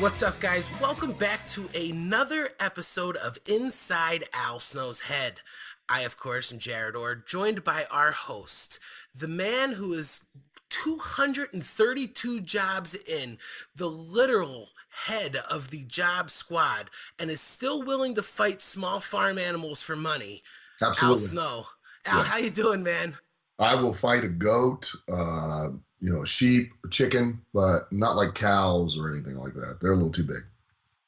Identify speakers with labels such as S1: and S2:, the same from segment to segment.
S1: What's up, guys? Welcome back to another episode of Inside Al Snow's Head. I, of course, am Jarett, joined by our host, the man who is 232 jobs in, the literal head of the job squad, and is still willing to fight small farm animals for money.
S2: Absolutely.
S1: Al Snow. Al, how you doing, man?
S2: I will fight a goat, a sheep, a chicken, but not like cows or anything like that. They're a little too big.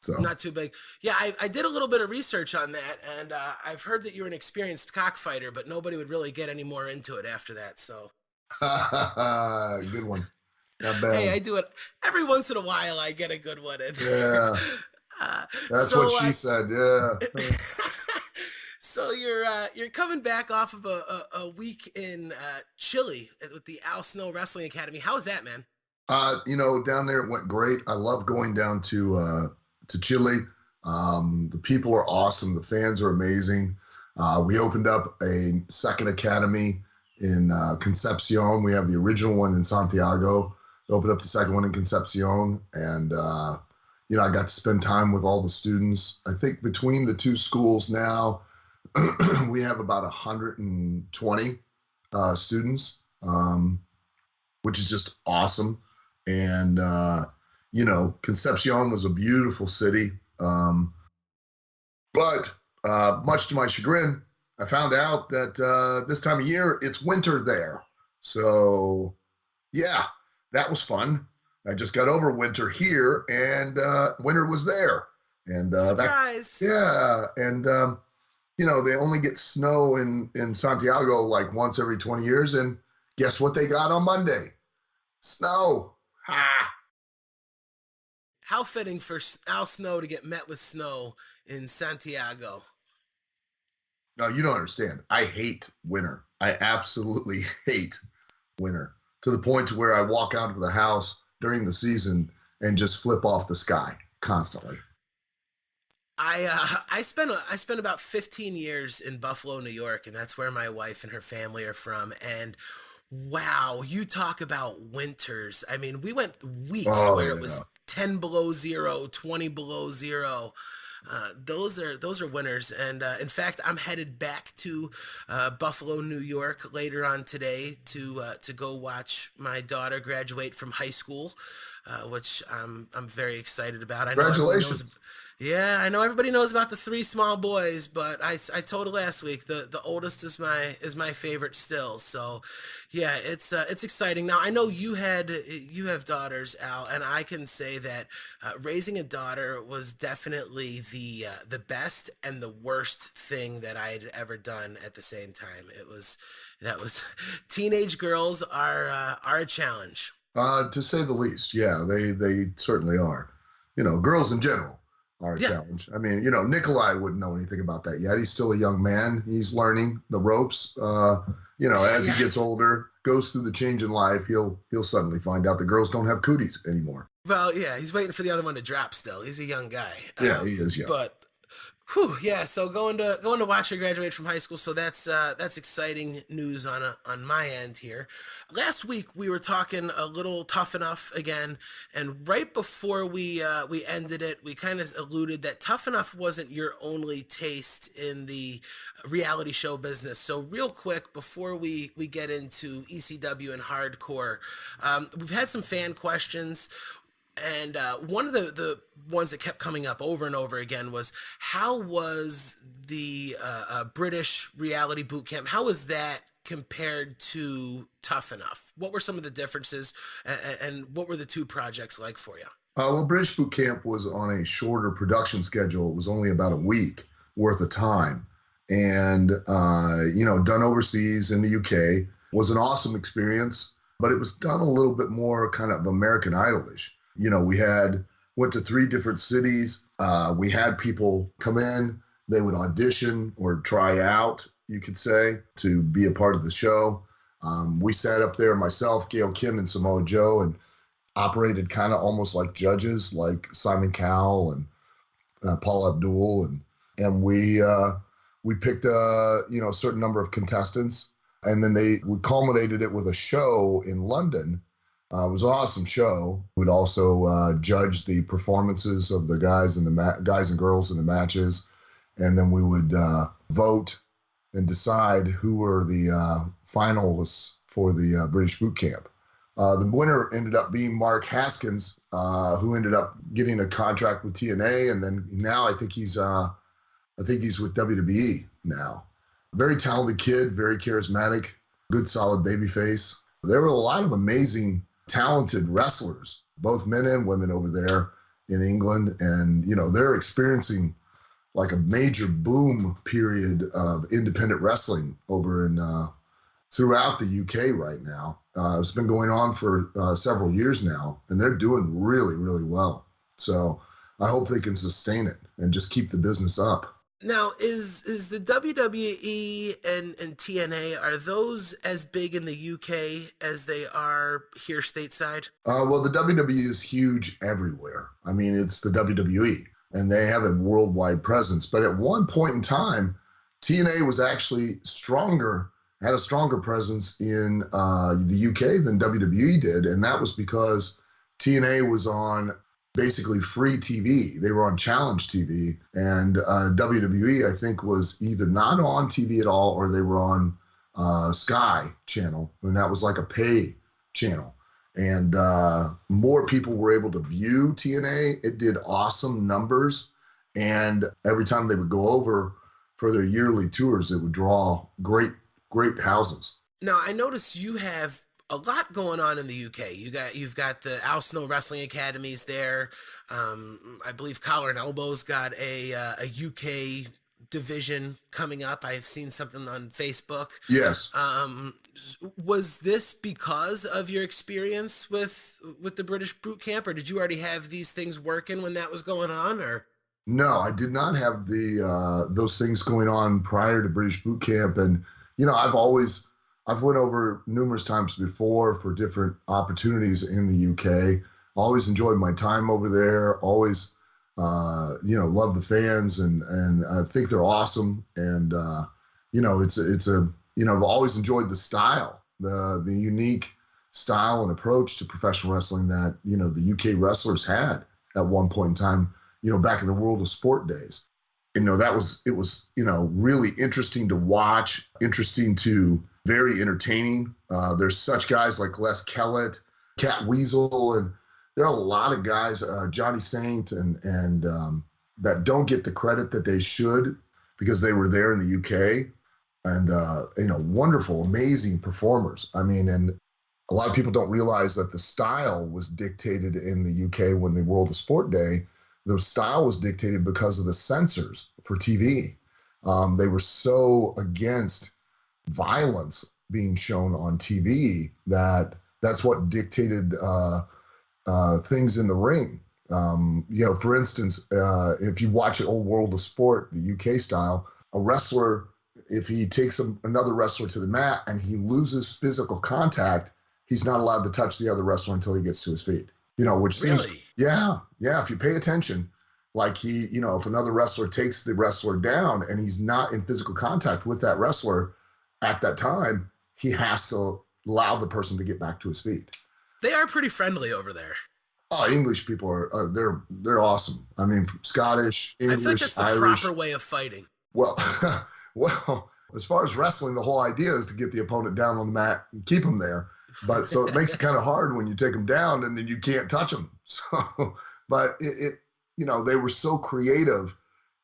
S2: So
S1: Not too big. Yeah, I did a little bit of research on that, and I've heard that you're an experienced cockfighter, but nobody would really get any more into it after that, so.
S2: good one. Not bad.
S1: Hey, I do it every once in a while. I get a good one in.
S2: Yeah. That's what she said. Yeah.
S1: So you're coming back off of a week in Chile with the Al Snow Wrestling Academy. How was that, man?
S2: Down there it went great. I love going down to Chile. The people are awesome. The fans are amazing. We opened up a second academy in Concepcion. We have the original one in Santiago. We opened up the second one in Concepcion, and I got to spend time with all the students. I think between the two schools now, we have about 120 students, which is just awesome. And Concepcion was a beautiful city, but much to my chagrin, I found out that this time of year, it's winter there. So, yeah, that was fun. I just got over winter here, and winter was there. And
S1: surprise!
S2: They only get snow in Santiago like once every 20 years, and guess what they got on Monday? Snow. Ha!
S1: How fitting for Al Snow to get met with snow in Santiago.
S2: No, you don't understand. I hate winter. I absolutely hate winter, to the point to where I walk out of the house during the season and just flip off the sky constantly.
S1: I spent about 15 years in Buffalo, New York, and that's where my wife and her family are from. And wow, you talk about winters. I mean, we went weeks where it was 10 below zero, 20 below zero. Those are winters, and in fact, I'm headed back to Buffalo, New York later on today to go watch my daughter graduate from high school, which I'm very excited about.
S2: Congratulations!
S1: I know everybody knows about the three small boys, but I told her last week the oldest is my favorite still. So yeah, it's exciting. Now I know you have daughters, Al, and I can say that raising a daughter was definitely the best and the worst thing that I had ever done at the same time. That was teenage girls are a challenge.
S2: To say the least. Yeah, they certainly are. Girls in general are a challenge. I mean, Nikolai wouldn't know anything about that yet. He's still a young man. He's learning the ropes. As he gets older, goes through the change in life, he'll suddenly find out the girls don't have cooties anymore.
S1: Well, yeah, he's waiting for the other one to drop still. He's a young guy.
S2: Yeah, he is young.
S1: But so going to watch her graduate from high school, so that's exciting news on my end here. Last week we were talking a little Tough Enough again, and right before we ended it, we kind of alluded that Tough Enough wasn't your only taste in the reality show business. So real quick before we get into ECW and hardcore, we've had some fan questions. And one of the ones that kept coming up over and over again was, how was the British reality boot camp? How was that compared to Tough Enough? What were some of the differences, and what were the two projects like for you?
S2: British boot camp was on a shorter production schedule. It was only about a week worth of time. And, done overseas in the UK. Was an awesome experience, but it was done a little bit more kind of American Idol-ish. We went to 3 different cities. We had people come in. They would audition or try out, you could say, to be a part of the show. We sat up there, myself, Gail Kim, and Samoa Joe, and operated kind of almost like judges, like Simon Cowell and Paul Abdul. And we picked a certain number of contestants. And then we culminated it with a show in London It was an awesome show. We'd also judge the performances of the guys and guys and girls in the matches, and then we would vote and decide who were the finalists for the British Boot Camp. The winner ended up being Mark Haskins, who ended up getting a contract with TNA, and then now I think he's with WWE now. Very talented kid, very charismatic, good solid babyface. There were a lot of amazing, talented wrestlers, both men and women over there in England, and they're experiencing like a major boom period of independent wrestling over in throughout the UK right now. It's been going on for several years now, and they're doing really, really well. So I hope they can sustain it and just keep the business up.
S1: Now, is the WWE and TNA, are those as big in the UK as they are here stateside?
S2: Well, the WWE is huge everywhere. I mean, it's the WWE, and they have a worldwide presence. But at one point in time, TNA was actually had a stronger presence in the UK than WWE did, and that was because TNA was on basically free TV. They were on Challenge TV, and WWE, I think, was either not on TV at all or they were on Sky Channel, and that was like a pay channel. And more people were able to view TNA. It did awesome numbers, and every time they would go over for their yearly tours, it would draw great houses.
S1: Now, I notice you have a lot going on in the UK. You've got the Al Snow Wrestling Academies there. I believe Collar and Elbow's got a UK division coming up. I've seen something on Facebook.
S2: Yes.
S1: Was this because of your experience with the British Boot Camp, or did you already have these things working when that was going on? Or
S2: no, I did not have those things going on prior to British Boot Camp, and I've went over numerous times before for different opportunities in the UK. Always enjoyed my time over there. Always, love the fans, and I think they're awesome. And I've always enjoyed the style, the unique style and approach to professional wrestling that the UK wrestlers had at one point in time. Back in the World of Sport days. It was really interesting to watch, very entertaining. There's such guys like Les Kellett, Cat Weasel, and there are a lot of guys, Johnny Saint, and that don't get the credit that they should because they were there in the UK, and wonderful, amazing performers. I mean, and a lot of people don't realize that the style was dictated in the UK when the World of Sport Day. The style was dictated because of the censors for TV. They were so against violence being shown on TV that's what dictated things in the ring. For instance, if you watch an old World of Sport, the UK style, a wrestler, if he takes another wrestler to the mat and he loses physical contact, he's not allowed to touch the other wrestler until he gets to his feet. Which seems,
S1: really?
S2: Yeah. If you pay attention, like if another wrestler takes the wrestler down and he's not in physical contact with that wrestler at that time, he has to allow the person to get back to his feet.
S1: They are pretty friendly over there.
S2: Oh, English people are they're awesome. I mean, Scottish, English,
S1: I think that's the
S2: Irish.
S1: proper way of fighting.
S2: Well, as far as wrestling, the whole idea is to get the opponent down on the mat and keep them there. But so it makes it kind of hard when you take them down and then you can't touch them. So, but they were so creative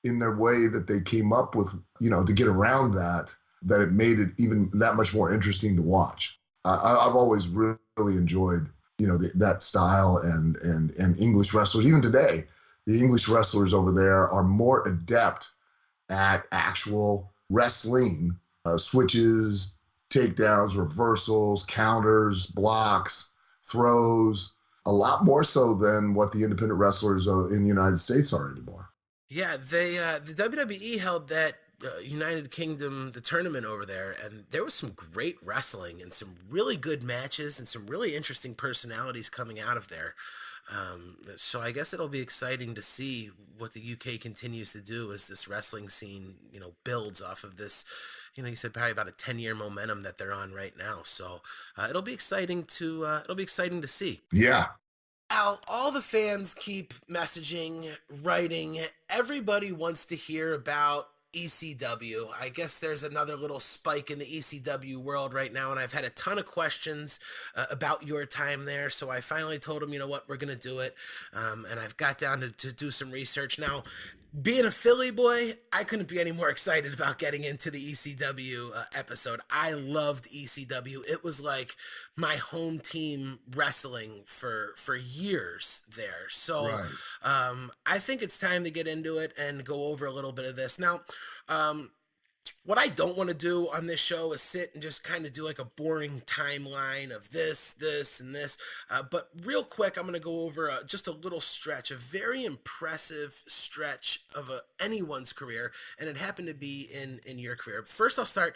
S2: in their way that they came up with, to get around that it made it even that much more interesting to watch. I've always really enjoyed, that style and English wrestlers. Even today, the English wrestlers over there are more adept at actual wrestling, switches, takedowns, reversals, counters, blocks, throws, a lot more so than what the independent wrestlers in the United States are anymore.
S1: Yeah, the WWE held that United Kingdom, the tournament over there, and there was some great wrestling and some really good matches and some really interesting personalities coming out of there. So I guess it'll be exciting to see what the UK continues to do as this wrestling scene, builds off of this. You said probably about a 10-year momentum that they're on right now. So it'll be exciting to see.
S2: Yeah.
S1: Al, all the fans keep messaging, writing. Everybody wants to hear about ECW. I guess there's another little spike in the ECW world right now, and I've had a ton of questions about your time there. So I finally told them, you know what, we're going to do it. And I've got down to do some research. Now, being a Philly boy, I couldn't be any more excited about getting into the ECW episode. I loved ECW. It was like my home team wrestling for years there. So
S2: Right.
S1: I think it's time to get into it and go over a little bit of this. Now, what I don't want to do on this show is sit and just kind of do like a boring timeline of this, and this. But real quick, I'm going to go over just a little stretch, a very impressive stretch of anyone's career, and it happened to be in your career. First, I'll start.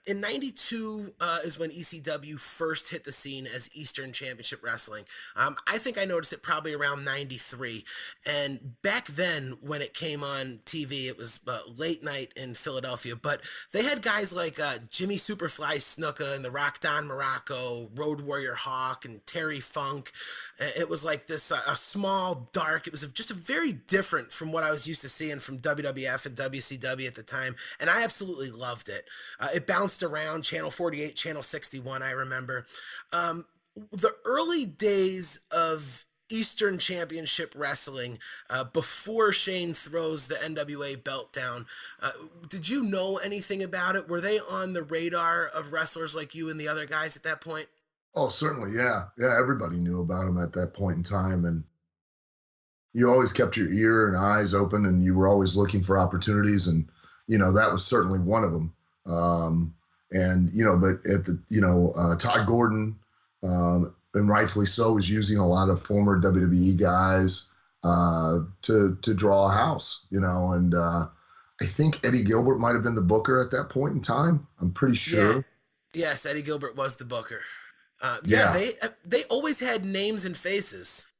S1: In 92 is when ECW first hit the scene as Eastern Championship Wrestling. I think I noticed it probably around 93. And back then, when it came on TV, it was late night in Philadelphia, but they had guys like Jimmy Superfly Snuka and the Rock Don Morocco, Road Warrior Hawk, and Terry Funk. It was like this a small, dark. It was just a very different from what I was used to seeing from WWF and WCW at the time, and I absolutely loved it. It bounced around Channel 48, Channel 61. I remember the early days of Eastern Championship Wrestling, before Shane throws the NWA belt down. Did you know anything about it? Were they on the radar of wrestlers like you and the other guys at that point?
S2: Oh, certainly. Yeah. Yeah. Everybody knew about him at that point in time. And you always kept your ear and eyes open, and you were always looking for opportunities. And, that was certainly one of them. But at Todd Gordon, and rightfully so, was using a lot of former WWE guys to draw a house, and I think Eddie Gilbert might have been the booker at that point in time. I'm pretty sure.
S1: Yeah. Yes, Eddie Gilbert was the booker.
S2: Yeah.
S1: They always had names and faces.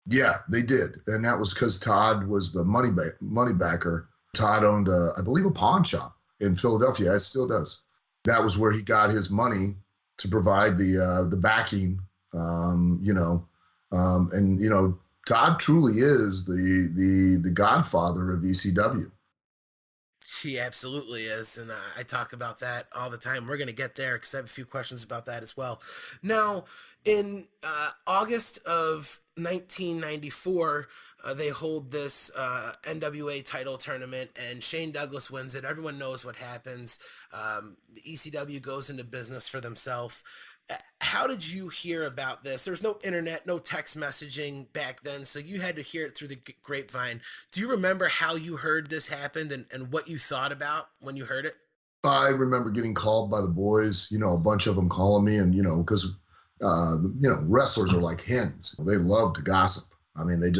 S2: Yeah, they did, and that was because Todd was the money backer. Todd owned, I believe, a pawn shop in Philadelphia. It still does. That was where he got his money to provide the backing. Todd truly is the godfather of ECW.
S1: He absolutely is, and I talk about that all the time. We're going to get there because I have a few questions about that as well. Now, in August of 1994, they hold this NWA title tournament, and Shane Douglas wins it. Everyone knows what happens. ECW goes into business for themselves. How did you hear about this? There was no internet, no text messaging back then, so you had to hear it through the grapevine. Do you remember how you heard this happened and what you thought about when you heard it?
S2: I remember getting called by the boys, a bunch of them calling me, and, because, wrestlers are like hens. They love to gossip. I mean, they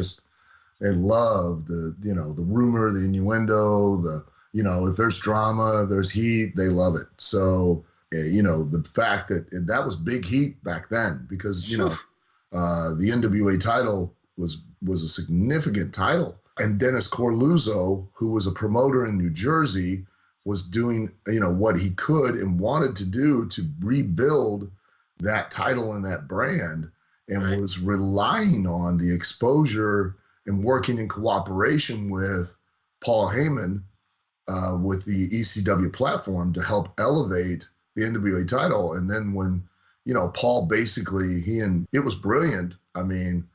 S2: love the rumor, the innuendo, if there's drama, there's heat, they love it. So, the fact that was big heat back then, because, the NWA title was a significant title. And Dennis Corluzzo, who was a promoter in New Jersey, was doing, what he could and wanted to do to rebuild that title and that brand, and
S1: Right.
S2: was relying on the exposure and working in cooperation with Paul Heyman, with the ECW platform to help elevate the NWA title. And then when, Paul basically, it was brilliant. I mean,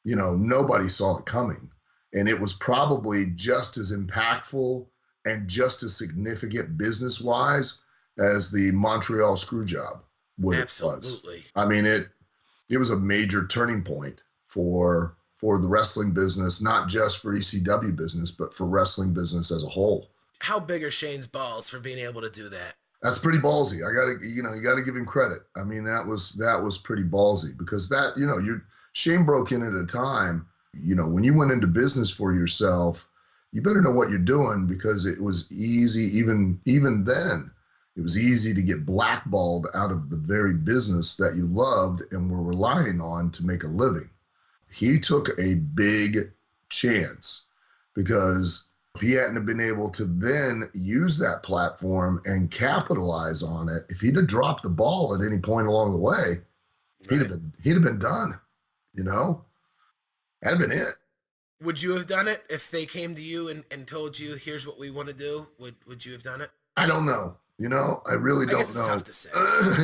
S2: nobody saw it coming. And it was probably just as impactful and just as significant business-wise as the Montreal Screwjob was.
S1: Absolutely.
S2: I mean, it was a major turning point for the wrestling business, not just for ECW business, but for wrestling business as a whole.
S1: How big are Shane's balls for being able to do that?
S2: That's pretty ballsy. You got to give him credit. I mean, that was pretty ballsy, because Shane broke in at a time, when you went into business for yourself, you better know what you're doing, because it was easy, even then, it was easy to get blackballed out of the very business that you loved and were relying on to make a living. He took a big chance, because if he hadn't have been able to then use that platform and capitalize on it, if he'd have dropped the ball at any point along the way,
S1: Right.
S2: he'd have been done. You know, that'd have been it.
S1: Would you have done it if they came to you and told you, here's what we want to do? Would you have done it?
S2: I don't know. You know, I really
S1: I guess
S2: don't
S1: it's
S2: know.
S1: tough to say.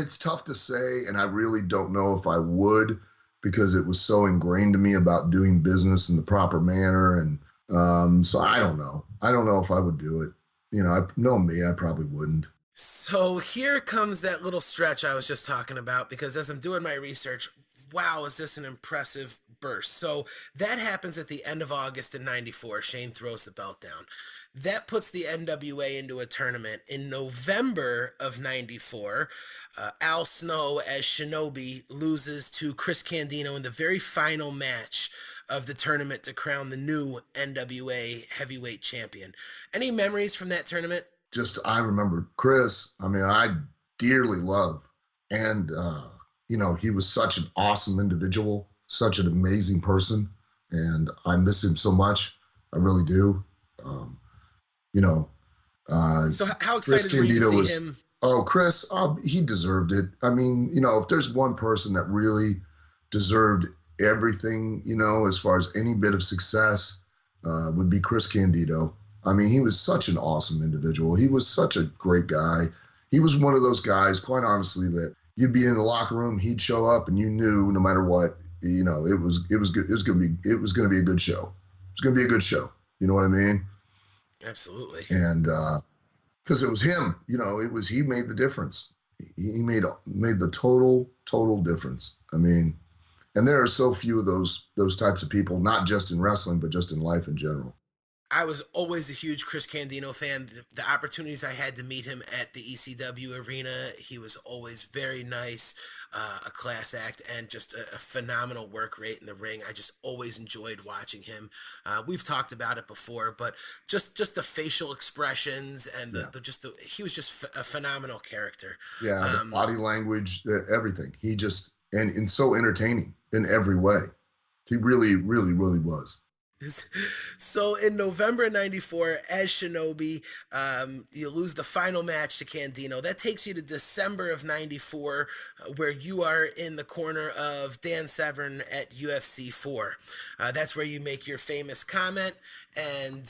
S2: It's tough to say, and I really don't know if I would, because it was so ingrained to me about doing business in the proper manner, and so I don't know. I don't know if I would do it. You know, I know me, I probably wouldn't.
S1: So here comes that little stretch I was just talking about, because as I'm doing my research, wow, is this an impressive burst? So that happens at the end of August in '94. Shane throws the belt down. That puts the NWA into a tournament. In November of '94, Al Snow as Shinobi loses to Chris Candido in the very final match of the tournament to crown the new NWA heavyweight champion. Any memories from that tournament?
S2: Just, I remember Chris. I mean, I dearly love, and you know, he was such an awesome individual, such an amazing person, and I miss him so much. I really do. Um, you know,
S1: So how
S2: Chris
S1: excited were you to
S2: Candido
S1: see
S2: was,
S1: him?
S2: oh, Chris, he deserved it. I mean, you know, if there's one person that really deserved everything, you know, as far as any bit of success, would be Chris Candido. I mean, he was such an awesome individual. He was such a great guy. He was one of those guys, quite honestly, that you'd be in the locker room, he'd show up, and you knew no matter what, you know, it was good. It was gonna be a good show. It was gonna be a good show. You know what I mean?
S1: Absolutely.
S2: And because it was him, you know, he made the difference. He made the total difference. I mean, and there are so few of those types of people, not just in wrestling, but just in life in general.
S1: I was always a huge Chris Candido fan. The opportunities I had to meet him at the ECW arena, he was always very nice, a class act, and just a phenomenal work rate in the ring. I just always enjoyed watching him. We've talked about it before, but just the facial expressions and
S2: Yeah,
S1: he was just a phenomenal character.
S2: yeah, the
S1: Um,
S2: body language, everything. He just and so entertaining in every way. He really was.
S1: So in November '94, as Shinobi, you lose the final match to Candido. That takes you to December of '94, where you are in the corner of Dan Severn at UFC 4. That's where you make your famous comment, and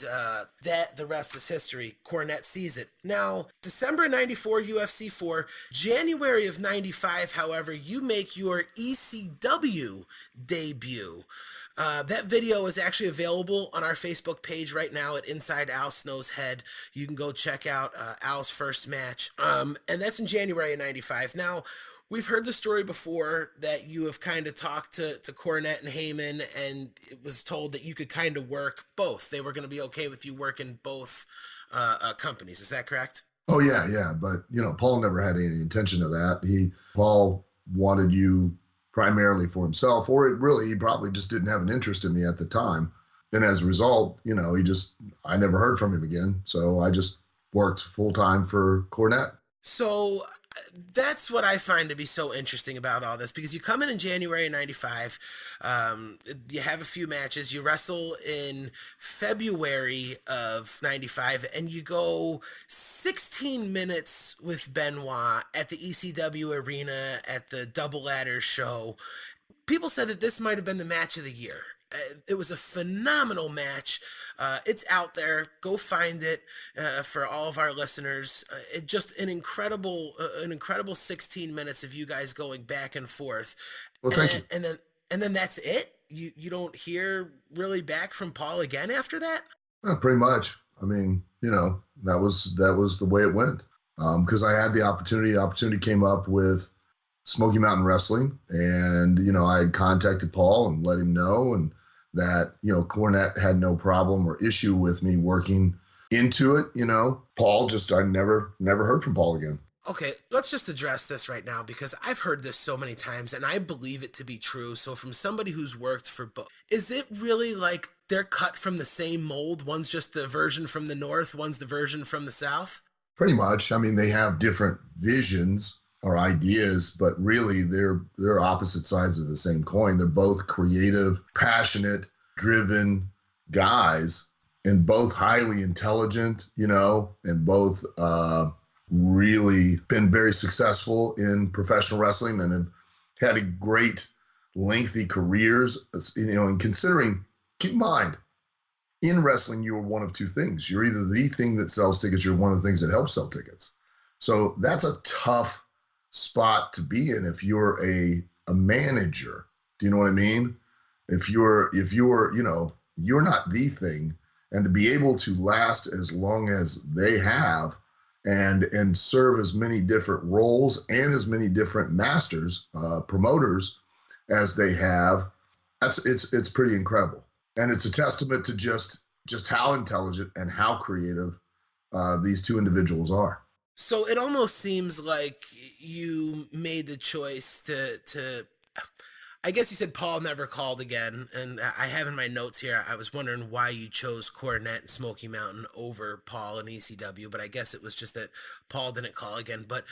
S1: that the rest is history. Cornette sees it. Now, December '94, UFC 4. January of '95, however, you make your ECW debut. That video is actually available on our Facebook page right now at Inside Al Snow's Head. You can go check out Al's first match. And that's in January of '95. Now, we've heard the story before that you have kind of talked to Cornette and Heyman, and it was told that you could kind of work both. They were going to be okay with you working both companies. Is that correct?
S2: Oh yeah. But you know, Paul never had any intention of that. Paul wanted you primarily for himself, or he probably just didn't have an interest in me at the time. And as a result, you know, I never heard from him again. So I just worked full time for Cornette.
S1: So that's what I find to be so interesting about all this, because you come in January of '95, you have a few matches, you wrestle in February of '95, and you go 16 minutes with Benoit at the ECW arena at the Double Ladder show. People said that this might have been the match of the year. It was a phenomenal match. It's out there. Go find it for all of our listeners. It just an incredible 16 minutes of you guys going back and forth,
S2: Well, thank you.
S1: And then that's it. You don't hear really back from Paul again after that.
S2: Well, pretty much. I mean, you know, that was the way it went. Because I had the opportunity. The opportunity came up with Smoky Mountain Wrestling, and you know, I had contacted Paul and let him know, and that, you know, Cornette had no problem or issue with me working into it. You know, Paul just, I never heard from Paul again.
S1: Okay, let's just address this right now because I've heard this so many times and I believe it to be true. So, from somebody who's worked for both, is it really like they're cut from the same mold? One's just the version from the north, one's the version from the south?
S2: Pretty much. I mean, they have different visions or ideas, but really they're opposite sides of the same coin. They're both creative, passionate, driven guys, and both highly intelligent, and both really been very successful in professional wrestling and have had a great lengthy careers, and considering, keep in mind, in wrestling, you're one of two things. You're either the thing that sells tickets, you're one of the things that helps sell tickets. So that's a tough spot to be in if you're a manager. Do you know what I mean? If you're, you're not the thing, and to be able to last as long as they have and serve as many different roles and as many different masters, promoters as they have, it's pretty incredible. And it's a testament to just how intelligent and how creative these two individuals are.
S1: So it almost seems like you made the choice to I guess you said Paul never called again, and I have in my notes here, I was wondering why you chose Cornette and Smoky Mountain over Paul and ECW, but I guess it was just that Paul didn't call again, but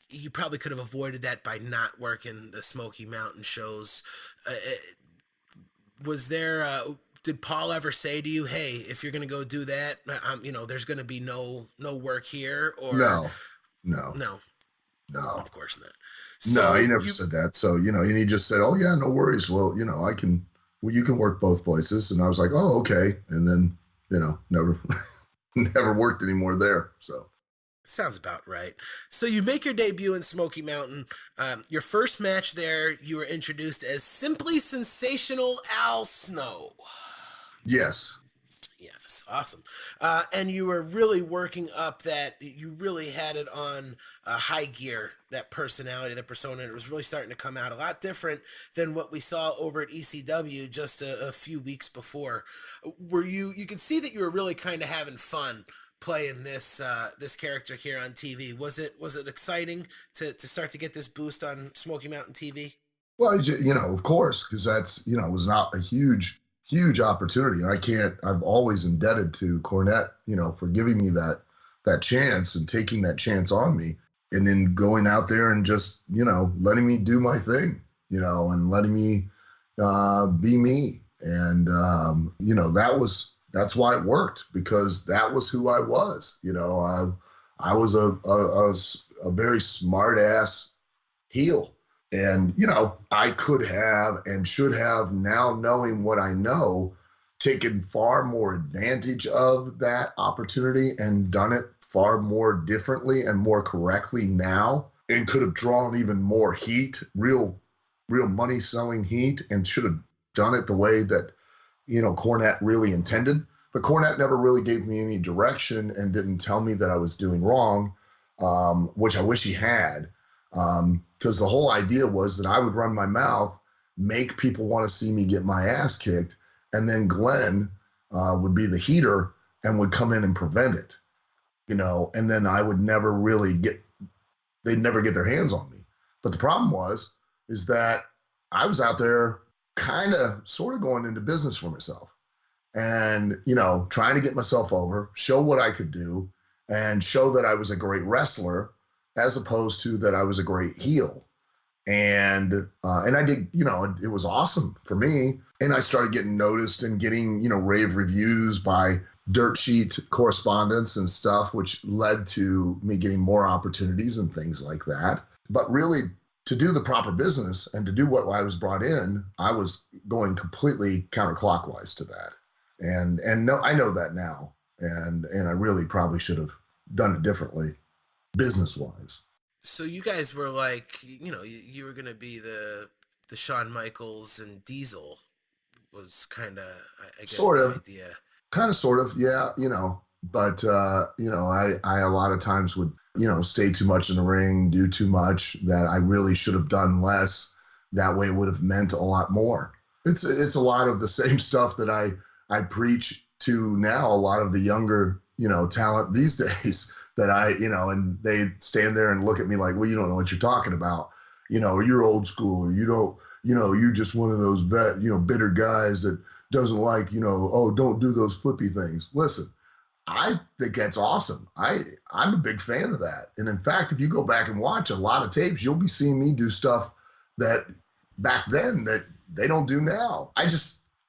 S1: you probably could have avoided that by not working the Smoky Mountain shows. Was there, did Paul ever say to you, hey, if you're going to go do that, there's going to be no work here, or
S2: No, no,
S1: no,
S2: no.
S1: of course not.
S2: No,
S1: So
S2: he never
S1: you
S2: said that. So, and he just said, "Oh yeah, no worries. Well, you can work both places." And I was like, "Oh, okay." And then, never, never worked anymore there. So
S1: Sounds about right. So you make your debut in Smoky Mountain. Your first match there, you were introduced as Simply Sensational Al Snow.
S2: yes,
S1: Yes, awesome. And you were really working up that, you really had it on high gear, that personality, that persona. It was really starting to come out a lot different than what we saw over at ECW just a few weeks before. You could see that you were really kind of having fun playing this character here on TV. Was it exciting to start to get this boost on Smoky Mountain TV?
S2: well, of course, because that's was not a huge opportunity, and I'm always indebted to Cornette, for giving me that chance and taking that chance on me, and then going out there and just letting me do my thing, and letting me be me, and that's why it worked, because that was who I was. I was a very smart ass heel. And, I could have and should have, now knowing what I know, taken far more advantage of that opportunity and done it far more differently and more correctly now, and could have drawn even more heat, real money selling heat, and should have done it the way that, Cornette really intended. But Cornette never really gave me any direction and didn't tell me that I was doing wrong, which I wish he had. Because the whole idea was that I would run my mouth, make people want to see me get my ass kicked, and then Glenn would be the heater and would come in and prevent it, and then I would never really they'd never get their hands on me. But the problem is that I was out there kind of sort of going into business for myself and, trying to get myself over, show what I could do, and show that I was a great wrestler, as opposed to that I was a great heel. And I did, it was awesome for me. And I started getting noticed and getting, rave reviews by dirt sheet correspondence and stuff, which led to me getting more opportunities and things like that. But really, to do the proper business and to do what I was brought in, I was going completely counterclockwise to that. And no, I know that now. And I really probably should have done it differently, business wise.
S1: So you guys were like, you were gonna be the Shawn Michaels and Diesel was kind of, I guess,
S2: Sort
S1: the
S2: of,
S1: idea.
S2: kind of, sort of, yeah, but, I a lot of times would, stay too much in the ring, do too much that I really should have done less. That way it would have meant a lot more. It's a lot of the same stuff that I preach to now, a lot of the younger, talent these days, that and they stand there and look at me like, well, you don't know what you're talking about. You're old school. You don't, you're just one of those bitter guys that doesn't like, oh, don't do those flippy things. Listen, I think that's awesome. I'm a big fan of that. And in fact, if you go back and watch a lot of tapes, you'll be seeing me do stuff that back then that they don't do now.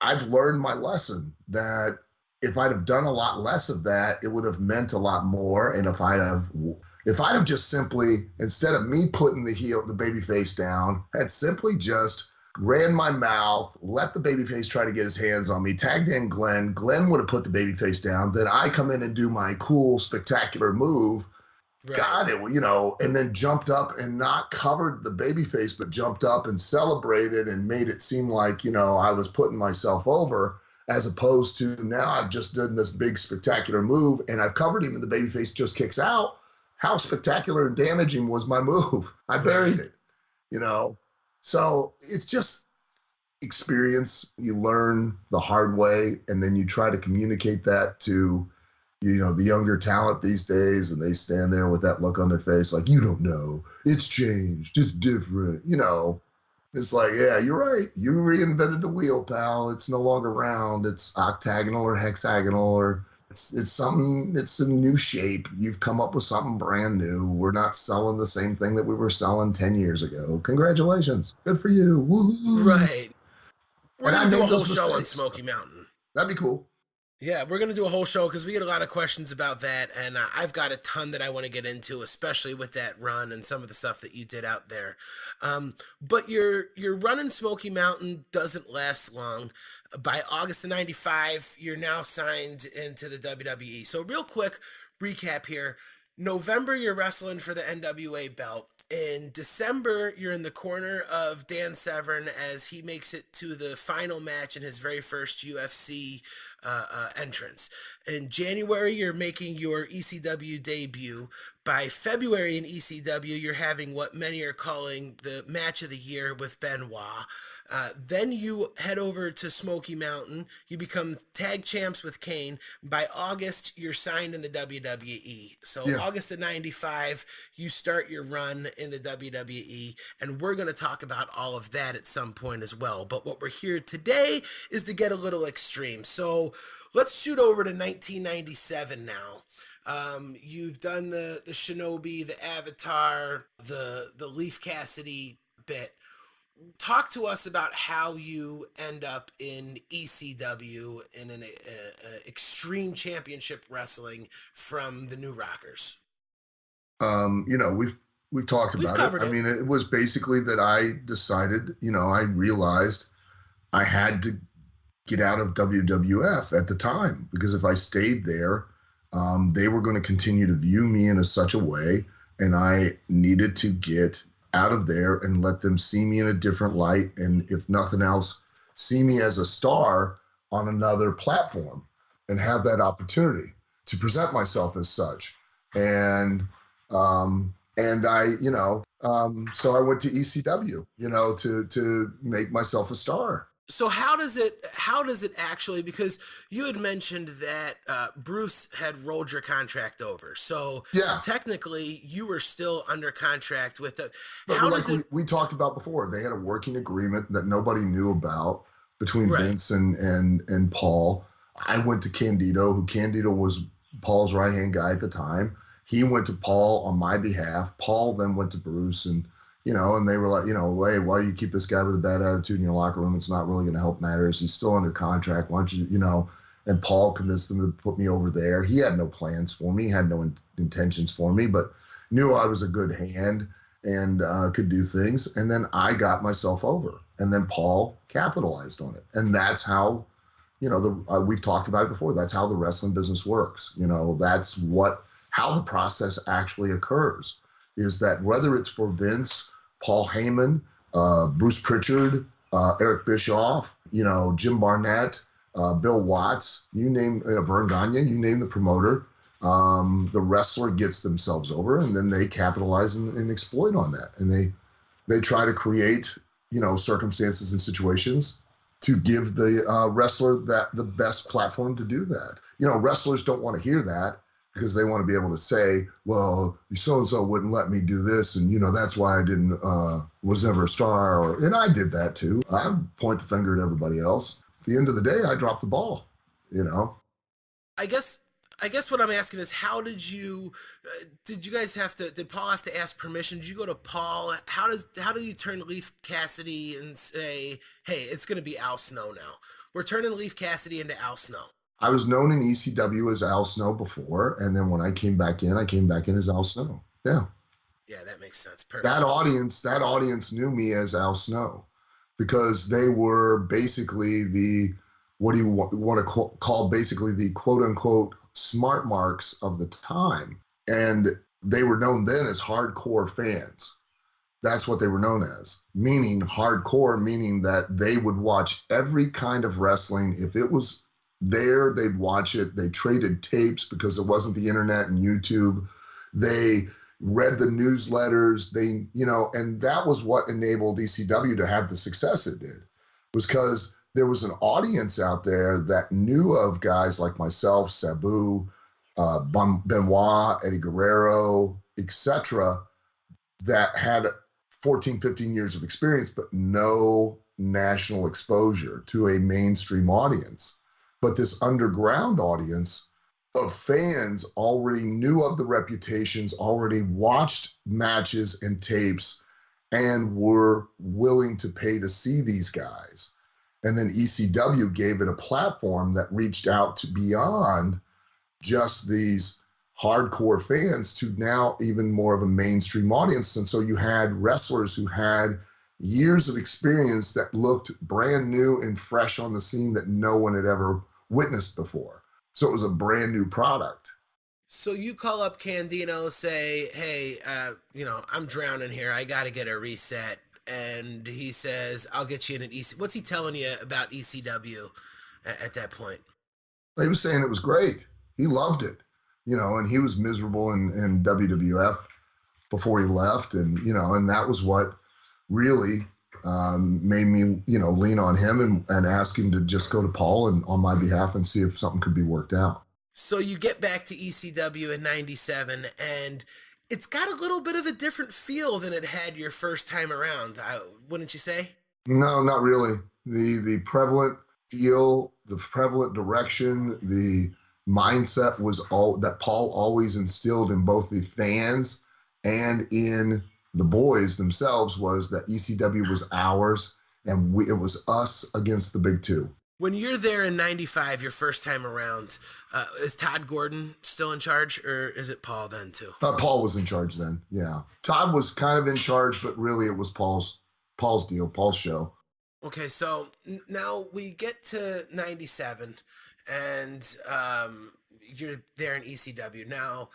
S2: I've learned my lesson that if I'd have done a lot less of that, it would have meant a lot more. And if I'd have just simply, instead of me putting the baby face down, had simply just ran my mouth, let the babyface try to get his hands on me, tagged in Glenn. Glenn would have put the babyface down. Then I come in and do my cool, spectacular move.
S1: Right.
S2: Got it, and then jumped up and not covered the babyface, but jumped up and celebrated and made it seem like, I was putting myself over, as opposed to now I've just done this big, spectacular move and I've covered him and the babyface just kicks out. How spectacular and damaging was my move? I buried it, So it's just experience. You learn the hard way, and then you try to communicate that to, the younger talent these days, and they stand there with that look on their face like, you don't know. It's changed. It's different. It's like, yeah, you're right. You reinvented the wheel, pal. It's no longer round. It's octagonal or hexagonal, or it's something, it's a new shape. You've come up with something brand new. We're not selling the same thing that we were selling 10 years ago. Congratulations. Good for you. Woo-hoo.
S1: Right. We're going to do a whole show on
S2: mistakes.
S1: Smoky Mountain.
S2: That'd be cool.
S1: Yeah, we're going to do a whole show because we get a lot of questions about that, and I've got a ton that I want to get into, especially with that run and some of the stuff that you did out there. But your run in Smoky Mountain doesn't last long. By August of 95, you're now signed into the WWE. So real quick recap here. November, you're wrestling for the NWA belt. In December, you're in the corner of Dan Severn as he makes it to the final match in his very first UFC entrance. In January, you're making your ECW debut. By February in ECW, you're having what many are calling the match of the year with Benoit. Then you head over to Smoky Mountain. You become tag champs with Kane. By August, you're signed in the WWE. So yeah. August of 95, you start your run in the WWE, and we're going to talk about all of that at some point as well. But what we're here today is to get a little extreme. So let's shoot over to 1997 now. You've done the Shinobi, the Avatar, the Leaf Cassidy bit. Talk to us about how you end up in ECW in an Extreme Championship Wrestling from the New Rockers.
S2: We've talked about it. I mean, it was basically that I decided, I realized I had to get out of WWF at the time, because if I stayed there, they were going to continue to view me in such a way, and I needed to get out of there and let them see me in a different light, and if nothing else, see me as a star on another platform and have that opportunity to present myself as such. And I, so I went to ECW, to make myself a star.
S1: So how does it actually, because you had mentioned that Bruce had rolled your contract over. So yeah, technically you were still under contract with the,
S2: we talked about before, they had a working agreement that nobody knew about between Vince and Paul. I went to Candido, Candido was Paul's right-hand guy at the time. He went to Paul on my behalf. Paul then went to Bruce, and and they were like, hey, why do you keep this guy with a bad attitude in your locker room? It's not really going to help matters. He's still under contract. Why don't you, and Paul convinced them to put me over there. He had no plans for me, had no intentions for me, but knew I was a good hand and could do things. And then I got myself over, and then Paul capitalized on it. And that's how, we've talked about it before. That's how the wrestling business works. That's how the process actually occurs, is that whether it's for Vince, Paul Heyman, Bruce Pritchard, Eric Bischoff, Jim Barnett, Bill Watts, you name Vern Gagne, you name the promoter, the wrestler gets themselves over, and then they capitalize and exploit on that. And they try to create, circumstances and situations to give the wrestler the best platform to do that. Wrestlers don't want to hear that. because they want to be able to say, well, so-and-so wouldn't let me do this, and, that's why I didn't, was never a star, and I did that too. I point the finger at everybody else. At the end of the day, I dropped the ball,
S1: I guess what I'm asking is, how did you guys did Paul have to ask permission? Did you go to Paul? How do you turn Leaf Cassidy and say, hey, it's going to be Al Snow now? We're turning Leaf Cassidy into Al Snow.
S2: I was known in ECW as Al Snow before, and then when I came back in as Al Snow. Yeah.
S1: Yeah, that makes sense. Perfect.
S2: That audience knew me as Al Snow because they were basically what do you want to call basically the quote unquote smart marks of the time. And they were known then as hardcore fans. That's what they were known as, meaning hardcore, meaning that they would watch every kind of wrestling. If it was there, they'd watch it. They traded tapes because it wasn't the internet and YouTube. They read the newsletters. And that was what enabled ECW to have the success it did, was because there was an audience out there that knew of guys like myself, Sabu, Benoit, Eddie Guerrero, etc., that had 14, 15 years of experience, but no national exposure to a mainstream audience. But this underground audience of fans already knew of the reputations, already watched matches and tapes, and were willing to pay to see these guys. And then ECW gave it a platform that reached out to beyond just these hardcore fans to now even more of a mainstream audience. And so you had wrestlers who had years of experience that looked brand new and fresh on the scene that no one had ever witnessed before. So it was a brand new product.
S1: So you call up Candido, say, hey, I'm drowning here. I got to get a reset. And he says, I'll get you in an EC. What's he telling you about ECW at that point?
S2: He was saying it was great. He loved it, and he was miserable in WWF before he left. And, and that was what really made me, lean on him and ask him to just go to Paul and on my behalf and see if something could be worked out.
S1: So you get back to ECW in 97, and it's got a little bit of a different feel than it had your first time around, wouldn't you say?
S2: No, not really. The prevalent feel, the prevalent direction, the mindset was all that Paul always instilled in both the fans and in the boys themselves, was that ECW was ours, and it was us against the big two.
S1: When you're there in 95, your first time around, is Todd Gordon still in charge, or is it Paul then too?
S2: Paul was in charge then, yeah. Todd was kind of in charge, but really it was Paul's deal, Paul's show.
S1: Okay, so now we get to 97, and you're there in ECW. Now,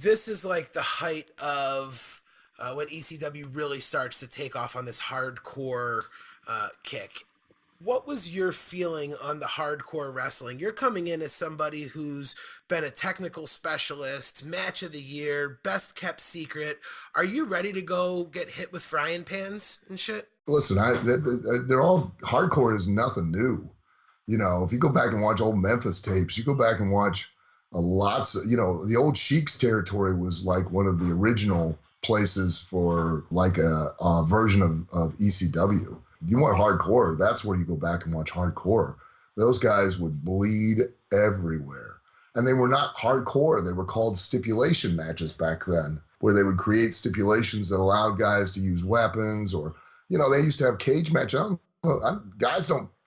S1: this is like the height of when ECW really starts to take off on this hardcore kick. What was your feeling on the hardcore wrestling? You're coming in as somebody who's been a technical specialist, match of the year, best kept secret. Are you ready to go get hit with frying pans and shit?
S2: Listen, they're all, hardcore is nothing new. If you go back and watch old Memphis tapes, you go back and watch lots of, the old Sheik's territory was like one of the original places for like a version of ECW. You want hardcore, that's where you go back and watch hardcore. Those guys would bleed everywhere. And they were not hardcore. They were called stipulation matches back then, where they would create stipulations that allowed guys to use weapons, or, they used to have cage matches.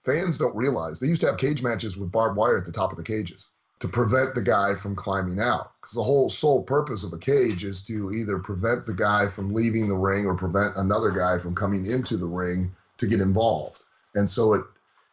S2: Fans don't realize they used to have cage matches with barbed wire at the top of the cages to prevent the guy from climbing out. Because the whole sole purpose of a cage is to either prevent the guy from leaving the ring or prevent another guy from coming into the ring to get involved. And so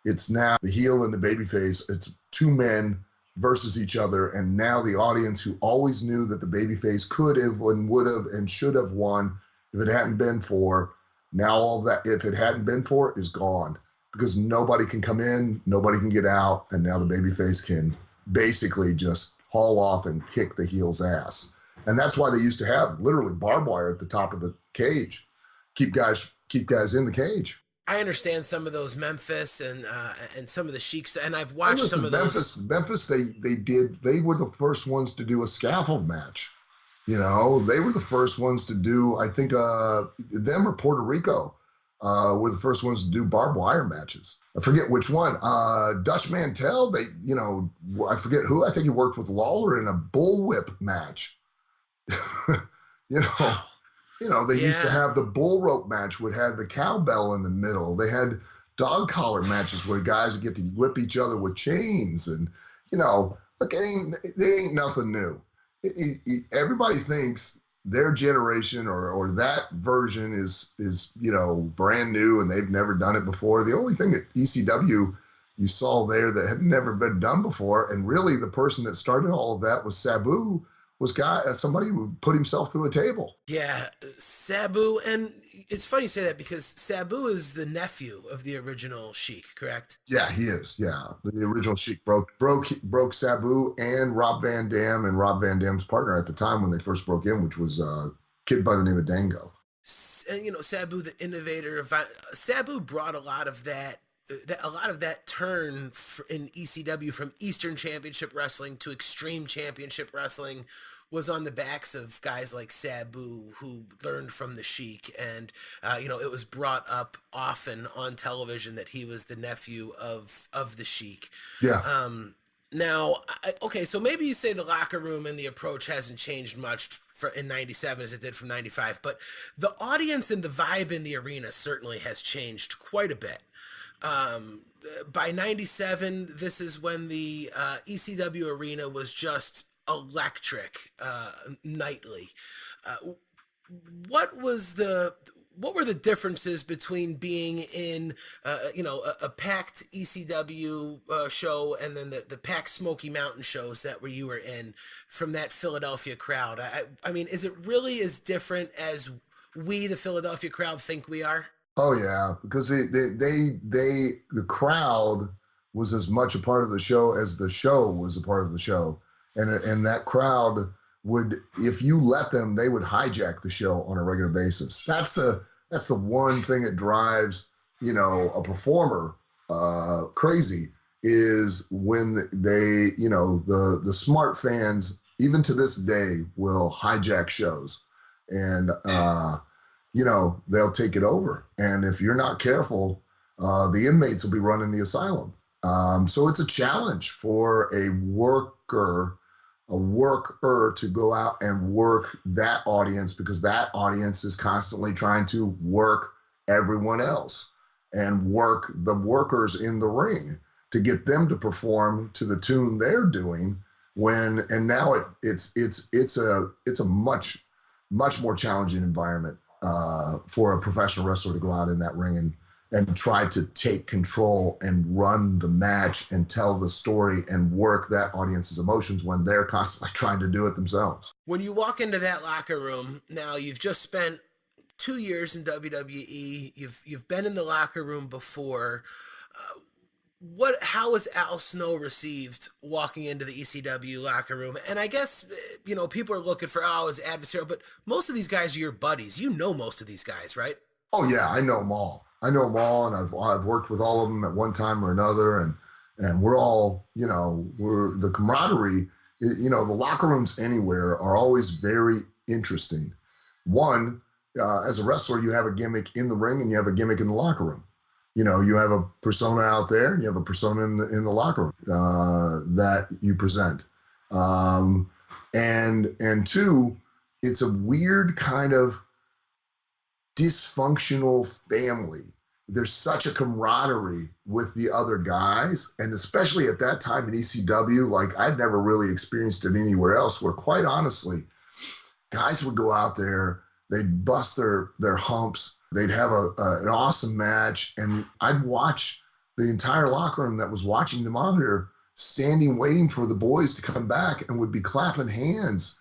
S2: it's now the heel and the babyface. It's two men versus each other. And now the audience, who always knew that the babyface could have and would have and should have won if it hadn't been for, now all of that, if it hadn't been for, is gone. Because nobody can come in, nobody can get out, and now the babyface can basically just haul off and kick the heel's ass. And that's why they used to have literally barbed wire at the top of the cage, keep guys in the cage.
S1: I understand some of those Memphis and some of the Sheiks, and I've
S2: And
S1: watched some
S2: listen,
S1: of those.
S2: Memphis, they were the first ones to do a scaffold match. You know, they were the first ones to do. I think them or Puerto Rico were the first ones to do barbed wire matches. I forget which one. Dutch Mantel. I forget who. I think he worked with Lawler in a bullwhip match. you know,
S1: Wow.
S2: they used to
S1: Yeah.
S2: have the bull rope match, would have the cowbell in the middle. They had dog collar matches where guys get to whip each other with chains, and look, it ain't nothing new. Everybody thinks their generation or that version is brand new and they've never done it before. The only thing at ECW you saw there that had never been done before, and really the person that started all of that was Sabu, was somebody who put himself through a table.
S1: Yeah, Sabu, and it's funny you say that because Sabu is the nephew of the original Sheik, correct?
S2: Yeah, he is. Yeah, the original Sheik broke Sabu and Rob Van Dam, and Rob Van Dam's partner at the time when they first broke in, which was a kid by the name of Dango.
S1: And Sabu, the innovator of Sabu, brought a lot of that turn in ECW from Eastern Championship Wrestling to Extreme Championship Wrestling was on the backs of guys like Sabu who learned from the Sheik, and it was brought up often on television that he was the nephew of the Sheik.
S2: Yeah.
S1: Now, okay, so maybe you say the locker room and the approach hasn't changed much in 97 as it did from 95, but the audience and the vibe in the arena certainly has changed quite a bit. By 97, this is when the ECW arena was just electric nightly. Uh, what was the what were the differences between being in a packed ECW show and then the packed Smoky Mountain shows that where you were in from that Philadelphia crowd? I mean, is it really as different as we, the Philadelphia crowd, think we are?
S2: Oh yeah, because the crowd was as much a part of the show as the show was a part of the show, and that crowd would, if you let them, they would hijack the show on a regular basis. That's the one thing that drives a performer crazy, is when they the smart fans even to this day will hijack shows, and they'll take it over. And if you're not careful, the inmates will be running the asylum. So it's a challenge for a worker to go out and work that audience, because that audience is constantly trying to work everyone else and work the workers in the ring to get them to perform to the tune they're doing. And now it's a much more challenging environment for a professional wrestler to go out in that ring and try to take control and run the match and tell the story and work that audience's emotions when they're constantly trying to do it themselves.
S1: When you walk into that locker room, now you've just spent 2 years in WWE. You've been in the locker room before. How was Al Snow received walking into the ECW locker room? And I guess people are looking for his adversarial, but most of these guys are your buddies. You know most of these guys, right?
S2: Oh yeah, I know them all. And I've worked with all of them at one time or another, and we're all we're the camaraderie. The locker rooms anywhere are always very interesting. One, as a wrestler, you have a gimmick in the ring and you have a gimmick in the locker room. You have a persona out there and you have a persona in the locker room that you present. And two, it's a weird kind of dysfunctional family. There's such a camaraderie with the other guys, and especially at that time in ECW, like I'd never really experienced it anywhere else, where quite honestly, guys would go out there, they'd bust their humps, they'd have an awesome match, and I'd watch the entire locker room that was watching the monitor standing waiting for the boys to come back, and would be clapping hands,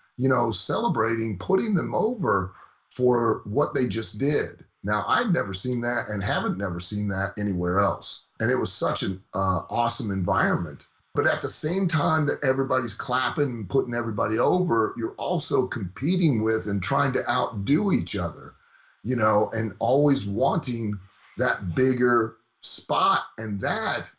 S2: celebrating, putting them over for what they just did. Now, I'd never seen that and haven't never seen that anywhere else. And it was such an awesome environment. But at the same time that everybody's clapping and putting everybody over, you're also competing with and trying to outdo each other, and always wanting that bigger spot. And that,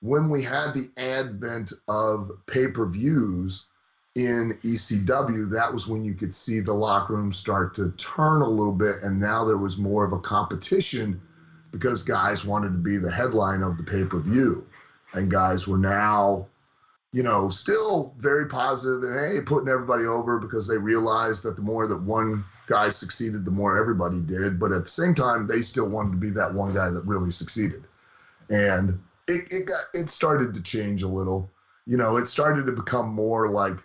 S2: when we had the advent of pay-per-views in ECW, that was when you could see the locker room start to turn a little bit. And now there was more of a competition because guys wanted to be the headline of the pay-per-view. And guys were now, still very positive and, hey, putting everybody over because they realized that the more that one guy succeeded, the more everybody did. But at the same time, they still wanted to be that one guy that really succeeded. And it started to change a little. It started to become more like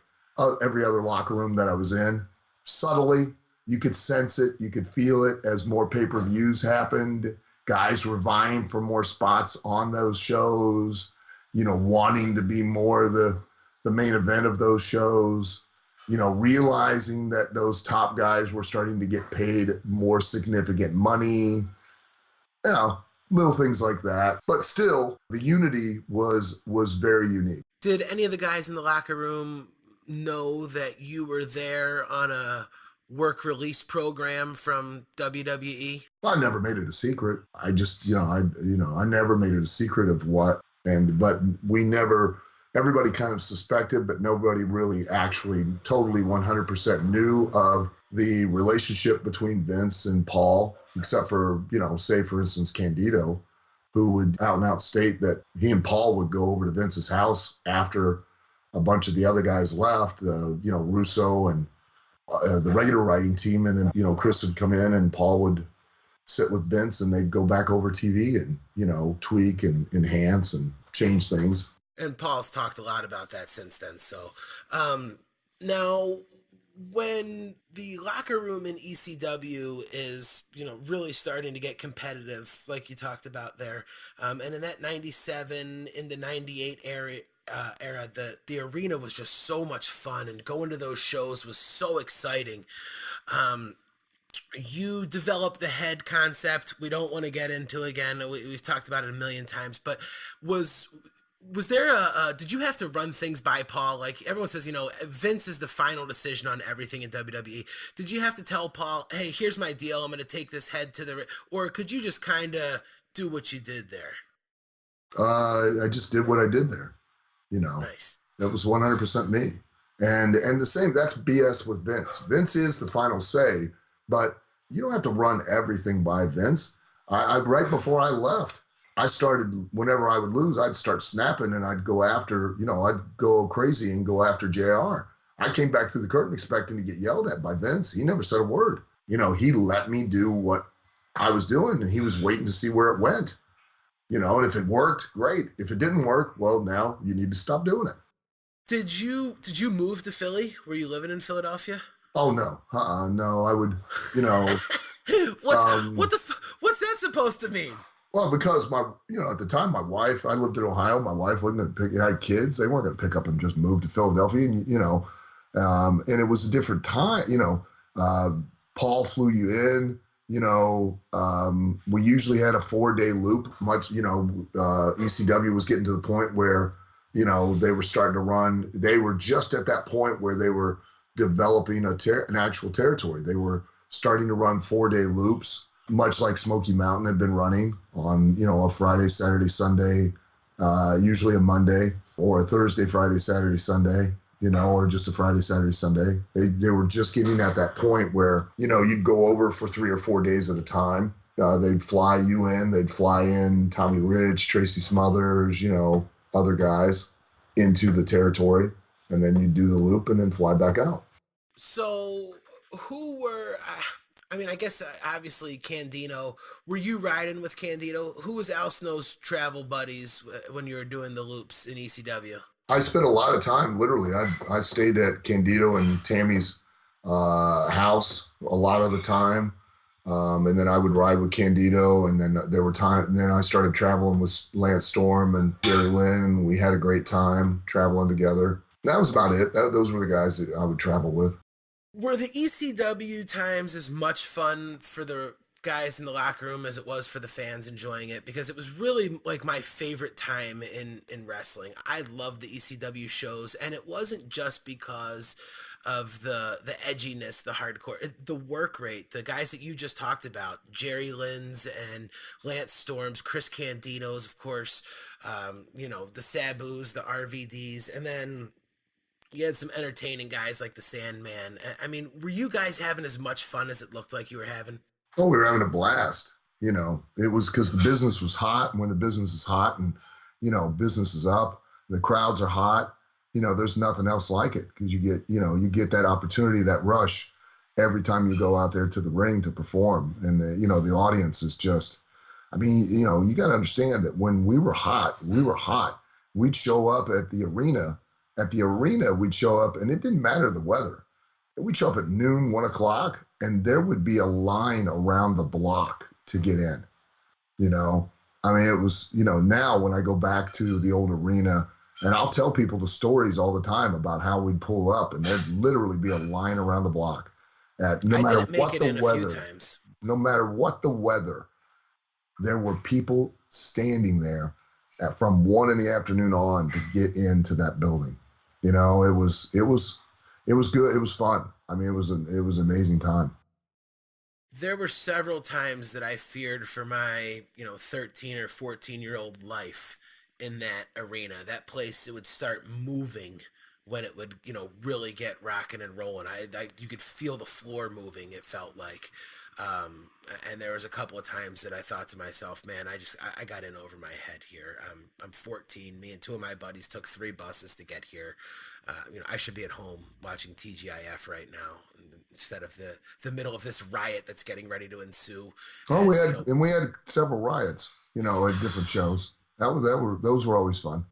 S2: every other locker room that I was in. Subtly, you could sense it, you could feel it as more pay-per-views happened. Guys were vying for more spots on those shows, wanting to be more the main event of those shows, realizing that those top guys were starting to get paid more significant money, little things like that. But still, the unity was very unique.
S1: Did any of the guys in the locker room know that you were there on a work release program from WWE?
S2: Well, I never made it a secret. I just, I never made it a secret of what, but we never, everybody kind of suspected, but nobody really actually totally 100% knew of the relationship between Vince and Paul, except for, say for instance, Candido, who would out and out state that he and Paul would go over to Vince's house after a bunch of the other guys left, Russo and the regular writing team. And then, Chris would come in and Paul would sit with Vince and they'd go back over TV and, tweak and enhance and change things.
S1: And Paul's talked a lot about that since then. So now when the locker room in ECW is, really starting to get competitive, like you talked about there, and in that 97 into 98 era, the arena was just so much fun, and going to those shows was so exciting. You developed the head concept. We don't want to get into it again. We've talked about it a million times, but was there did you have to run things by Paul? Like everyone says, Vince is the final decision on everything in WWE. Did you have to tell Paul, hey, here's my deal, I'm going to take this head to the, or could you just kind of do what you did there?
S2: I just did what I did there.
S1: Nice.
S2: That was 100% me. And the same, that's BS with Vince. Vince is the final say, but you don't have to run everything by Vince. I right before I left, I started, whenever I would lose, I'd start snapping and I'd go after, I'd go crazy and go after JR. I came back through the curtain expecting to get yelled at by Vince. He never said a word. He let me do what I was doing and he was waiting to see where it went. And if it worked, great. If it didn't work, well, now you need to stop doing it.
S1: Did you move to Philly? Were you living in Philadelphia?
S2: Oh, no. No, I would,
S1: What's that supposed to mean?
S2: Well, because at the time, my wife, I lived in Ohio. My wife wasn't going to had kids. They weren't going to pick up and just move to Philadelphia. And, and it was a different time, Paul flew you in. We usually had a 4-day loop. ECW was getting to the point where, they were starting to run. They were just at that point where they were developing an actual territory. They were starting to run 4-day loops, much like Smoky Mountain had been running on, a Friday, Saturday, Sunday, usually a Monday, or a Thursday, Friday, Saturday, Sunday. Or just a Friday, Saturday, Sunday. They were just getting at that point where, you'd go over for 3 or 4 days at a time. They'd fly you in. They'd fly in Tommy Rich, Tracy Smothers, other guys into the territory. And then you'd do the loop and then fly back out.
S1: So who were, I guess obviously Candido. Were you riding with Candido? Who was Al Snow's travel buddies when you were doing the loops in ECW?
S2: I spent a lot of time, literally. I stayed at Candido and Tammy's house a lot of the time. And then I would ride with Candido, and then there were times, and then I started traveling with Lance Storm and Gary Lynn, and we had a great time traveling together. That was about it. Those were the guys that I would travel with.
S1: Were the ECW times as much fun for the guys in the locker room as it was for the fans enjoying it, because it was really like my favorite time in wrestling. I loved the ECW shows, and it wasn't just because of the edginess, the hardcore, the work rate. The guys that you just talked about, Jerry Lynn's and Lance Storm's, Chris Candido's, of course, the Sabus, the RVDs, and then you had some entertaining guys like the Sandman. I mean, were you guys having as much fun as it looked like you were having?
S2: Oh, we were having a blast. It was because the business was hot. And when the business is hot and, business is up, the crowds are hot, there's nothing else like it because you get that opportunity, that rush every time you go out there to the ring to perform. And, the audience is just, you got to understand that when we were hot. We'd show up at the arena. We'd show up, and it didn't matter the weather. We'd show up at noon, 1 o'clock, and there would be a line around the block to get in. It was, now when I go back to the old arena, and I'll tell people the stories all the time about how we'd pull up, and there'd literally be a line around the block. No matter what the weather, no matter what the weather, there were people standing there from 1 in the afternoon on to get into that building. It was good. It was fun. It was an amazing time.
S1: There were several times that I feared for my, 13 or 14-year-old life in that arena. That place, it would start moving when it would, really get rocking and rolling. You could feel the floor moving, it felt like. And there was a couple of times that I thought to myself, man, I got in over my head here. I'm 14. Me and two of my buddies took 3 buses to get here. I should be at home watching TGIF right now instead of the middle of this riot that's getting ready to ensue.
S2: Oh, we had several riots, at different shows. Those were always fun.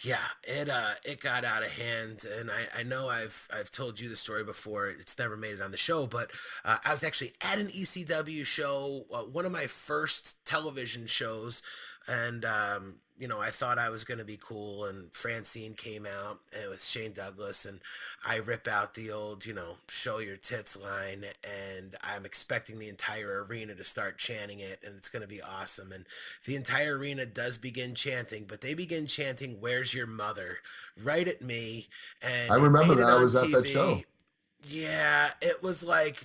S1: Yeah, it got out of hand, and I know I've told you the story before. It's never made it on the show, but I was actually at an ECW show, one of my first television shows, and I thought I was going to be cool, and Francine came out, and it was Shane Douglas, and I rip out the old, show your tits line, and I'm expecting the entire arena to start chanting it, and it's going to be awesome, and the entire arena does begin chanting, but they begin chanting, "Where's your mother?" right at me, and
S2: I remember that. I was
S1: TV.
S2: at that show.
S1: Yeah, it was like,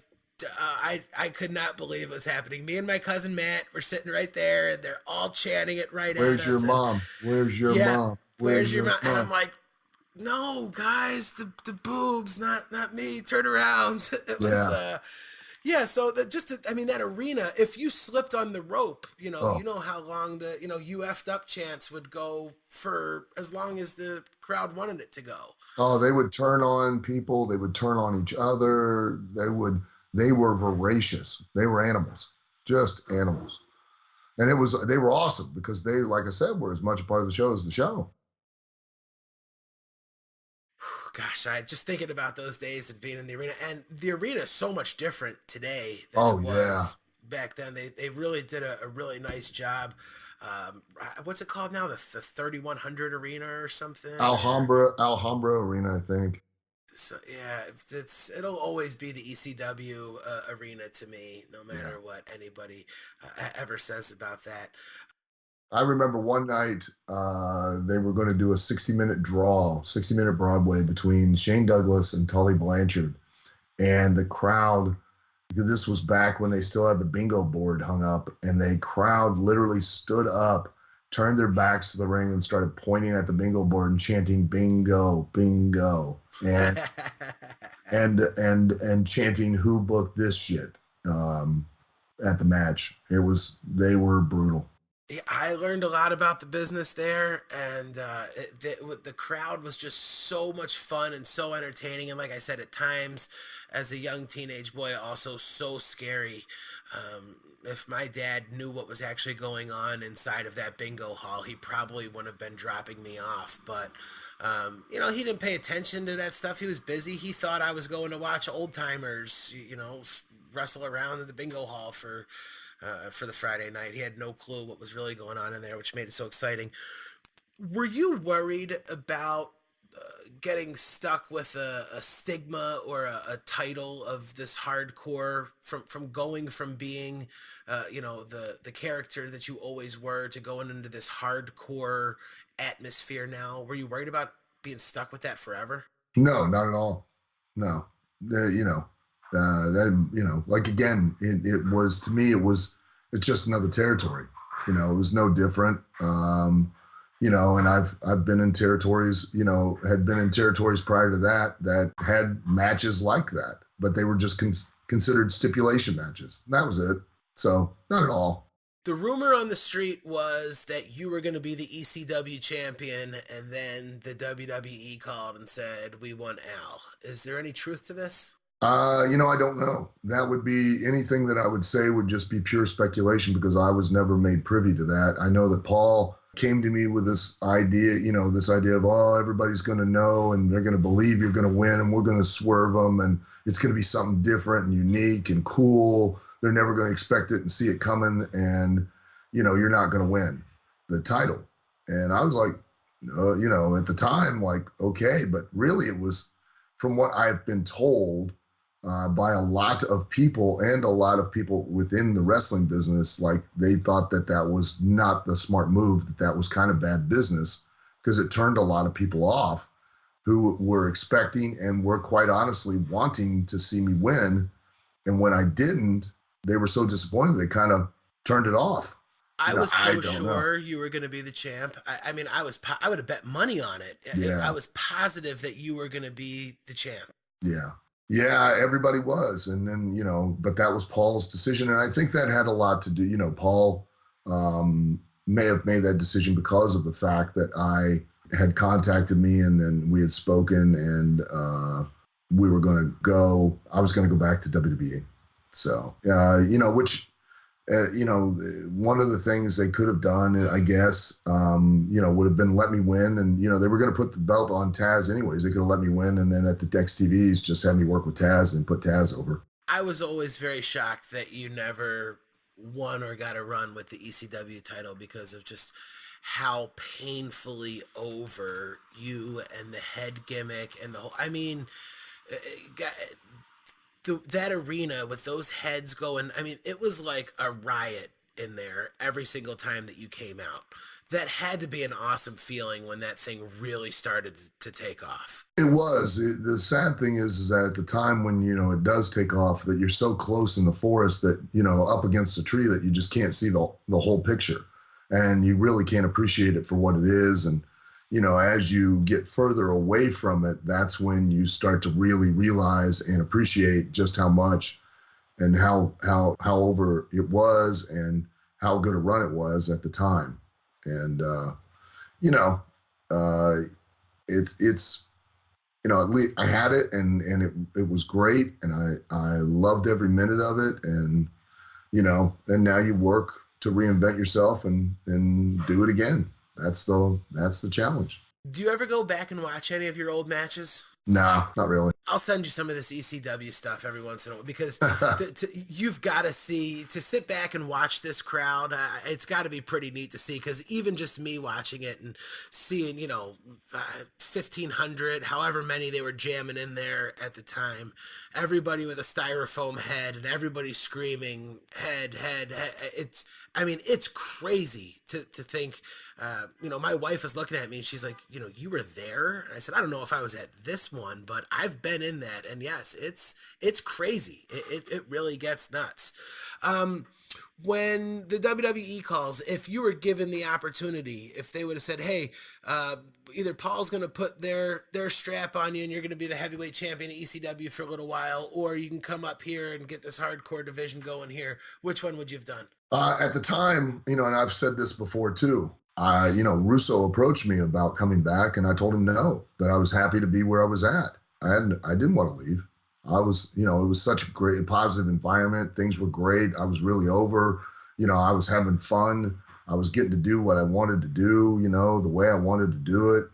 S1: I could not believe it was happening. Me and my cousin Matt were sitting right there, and they're all chanting it right at us.
S2: Where's your mom? Where's your mom?
S1: Where's your mom? And I'm like, no, guys, the boobs, not me. Turn around. It was, so that arena, if you slipped on the rope, you know how long the, you effed up chants would go for as long as the crowd wanted it to go.
S2: Oh, they would turn on people. They would turn on each other. They were voracious. They were animals, just animals. And they were awesome because they, like I said, were as much a part of the show as the show.
S1: Gosh, I just thinking about those days and being in the arena, and the arena is so much different today than it was back then. They really did a really nice job. What's it called now? The 3100 Arena or something?
S2: Alhambra Arena, I think.
S1: So yeah, it'll always be the ECW arena to me, no matter what anybody ever says about that.
S2: I remember one night they were going to do a 60-minute draw, 60-minute Broadway between Shane Douglas and Tully Blanchard, and the crowd. This was back when they still had the bingo board hung up, and the crowd literally stood up, turned their backs to the ring, and started pointing at the bingo board and chanting "Bingo, bingo." and chanting "Who booked this shit" at the match. They were brutal.
S1: I learned a lot about the business there, and the crowd was just so much fun and so entertaining, and like I said, at times, as a young teenage boy, also so scary. If my dad knew what was actually going on inside of that bingo hall, he probably wouldn't have been dropping me off, but he didn't pay attention to that stuff. He was busy. He thought I was going to watch old timers, wrestle around in the bingo hall for the Friday night. He had no clue what was really going on in there, which made it so exciting. Were you worried about getting stuck with a stigma or a title of this hardcore from going from being the character that you always were to going into this hardcore atmosphere now? Were you worried about being stuck with that forever?
S2: No, not at all. No, that like again, it was to me, it's just another territory. It was no different. And I've been in territories, had been in territories prior to that had matches like that, but they were just considered stipulation matches. That was it. So not at all.
S1: The rumor on the street was that you were going to be the ECW champion, and then the WWE called and said, "We want Al." Is there any truth to this?
S2: I don't know. That would be anything that I would say would just be pure speculation because I was never made privy to that. I know that Paul came to me with this idea, this idea of, oh, everybody's going to know and they're going to believe you're going to win and we're going to swerve them and it's going to be something different and unique and cool. They're never going to expect it and see it coming and, you're not going to win the title. And I was like, at the time, like, okay, but really it was from what I've been told by a lot of people and a lot of people within the wrestling business, like they thought that was not the smart move, that was kind of bad business because it turned a lot of people off who were expecting and were quite honestly wanting to see me win. And when I didn't, they were so disappointed they kind of turned it off.
S1: I was so sure you were going to be the champ. I mean, I would have bet money on it.
S2: Yeah.
S1: I was positive that you were going to be the champ.
S2: Yeah. Yeah, everybody was. And then, but that was Paul's decision. And I think that had a lot to do, Paul may have made that decision because of the fact that I had contacted me and then we had spoken and we were going to go, I was going to go back to WWE. So, which, one of the things they could have done, I guess, would have been let me win. And, they were going to put the belt on Taz anyways. They could have let me win. And then at the Dex TVs, just had me work with Taz and put Taz over.
S1: I was always very shocked that you never won or got a run with the ECW title because of just how painfully over you and the head gimmick and the whole, that arena with those heads going, it was like a riot in there every single time that you came out. That had to be an awesome feeling when that thing really started to take off.
S2: It was. The sad thing is that at the time when, it does take off, that you're so close in the forest that, up against a tree that you just can't see the whole picture. And you really can't appreciate it for what it is. And, as you get further away from it, that's when you start to really realize and appreciate just how much and how over it was and how good a run it was at the time. And, it's at least I had it and it was great. And I loved every minute of it. And, and now you work to reinvent yourself and do it again. That's the challenge.
S1: Do you ever go back and watch any of your old matches?
S2: Nah, not really.
S1: I'll send you some of this ECW stuff every once in a while because you've got to sit back and watch this crowd. It's got to be pretty neat to see because even just me watching it and seeing, 1,500, however many they were jamming in there at the time, everybody with a styrofoam head and everybody screaming head. It's crazy to think, my wife was looking at me and she's like, you were there? And I said, I don't know if I was at this one, but I've been in that. And yes, it's crazy. It really gets nuts. When the WWE calls, if you were given the opportunity, if they would have said, hey, either Paul's going to put their strap on you and you're going to be the heavyweight champion at ECW for a little while, or you can come up here and get this hardcore division going here, which one would you have done?
S2: At the time, and I've said this before too, Russo approached me about coming back and I told him no, that I was happy to be where I was at. I didn't want to leave. I was, it was such a great, positive environment. Things were great. I was really over, I was having fun. I was getting to do what I wanted to do, the way I wanted to do it.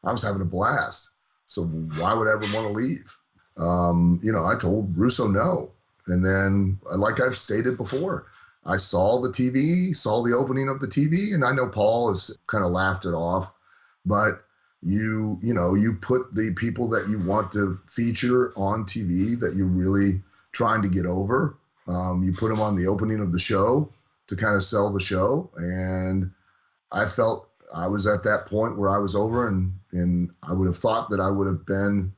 S2: I was having a blast. So why would I ever want to leave? I told Russo no. And then, like I've stated before, I saw the opening of the TV, and I know Paul has kind of laughed it off, but you put the people that you want to feature on TV that you're really trying to get over. You put them on the opening of the show to kind of sell the show. And I felt I was at that point where I was over, and I would have thought that I would have been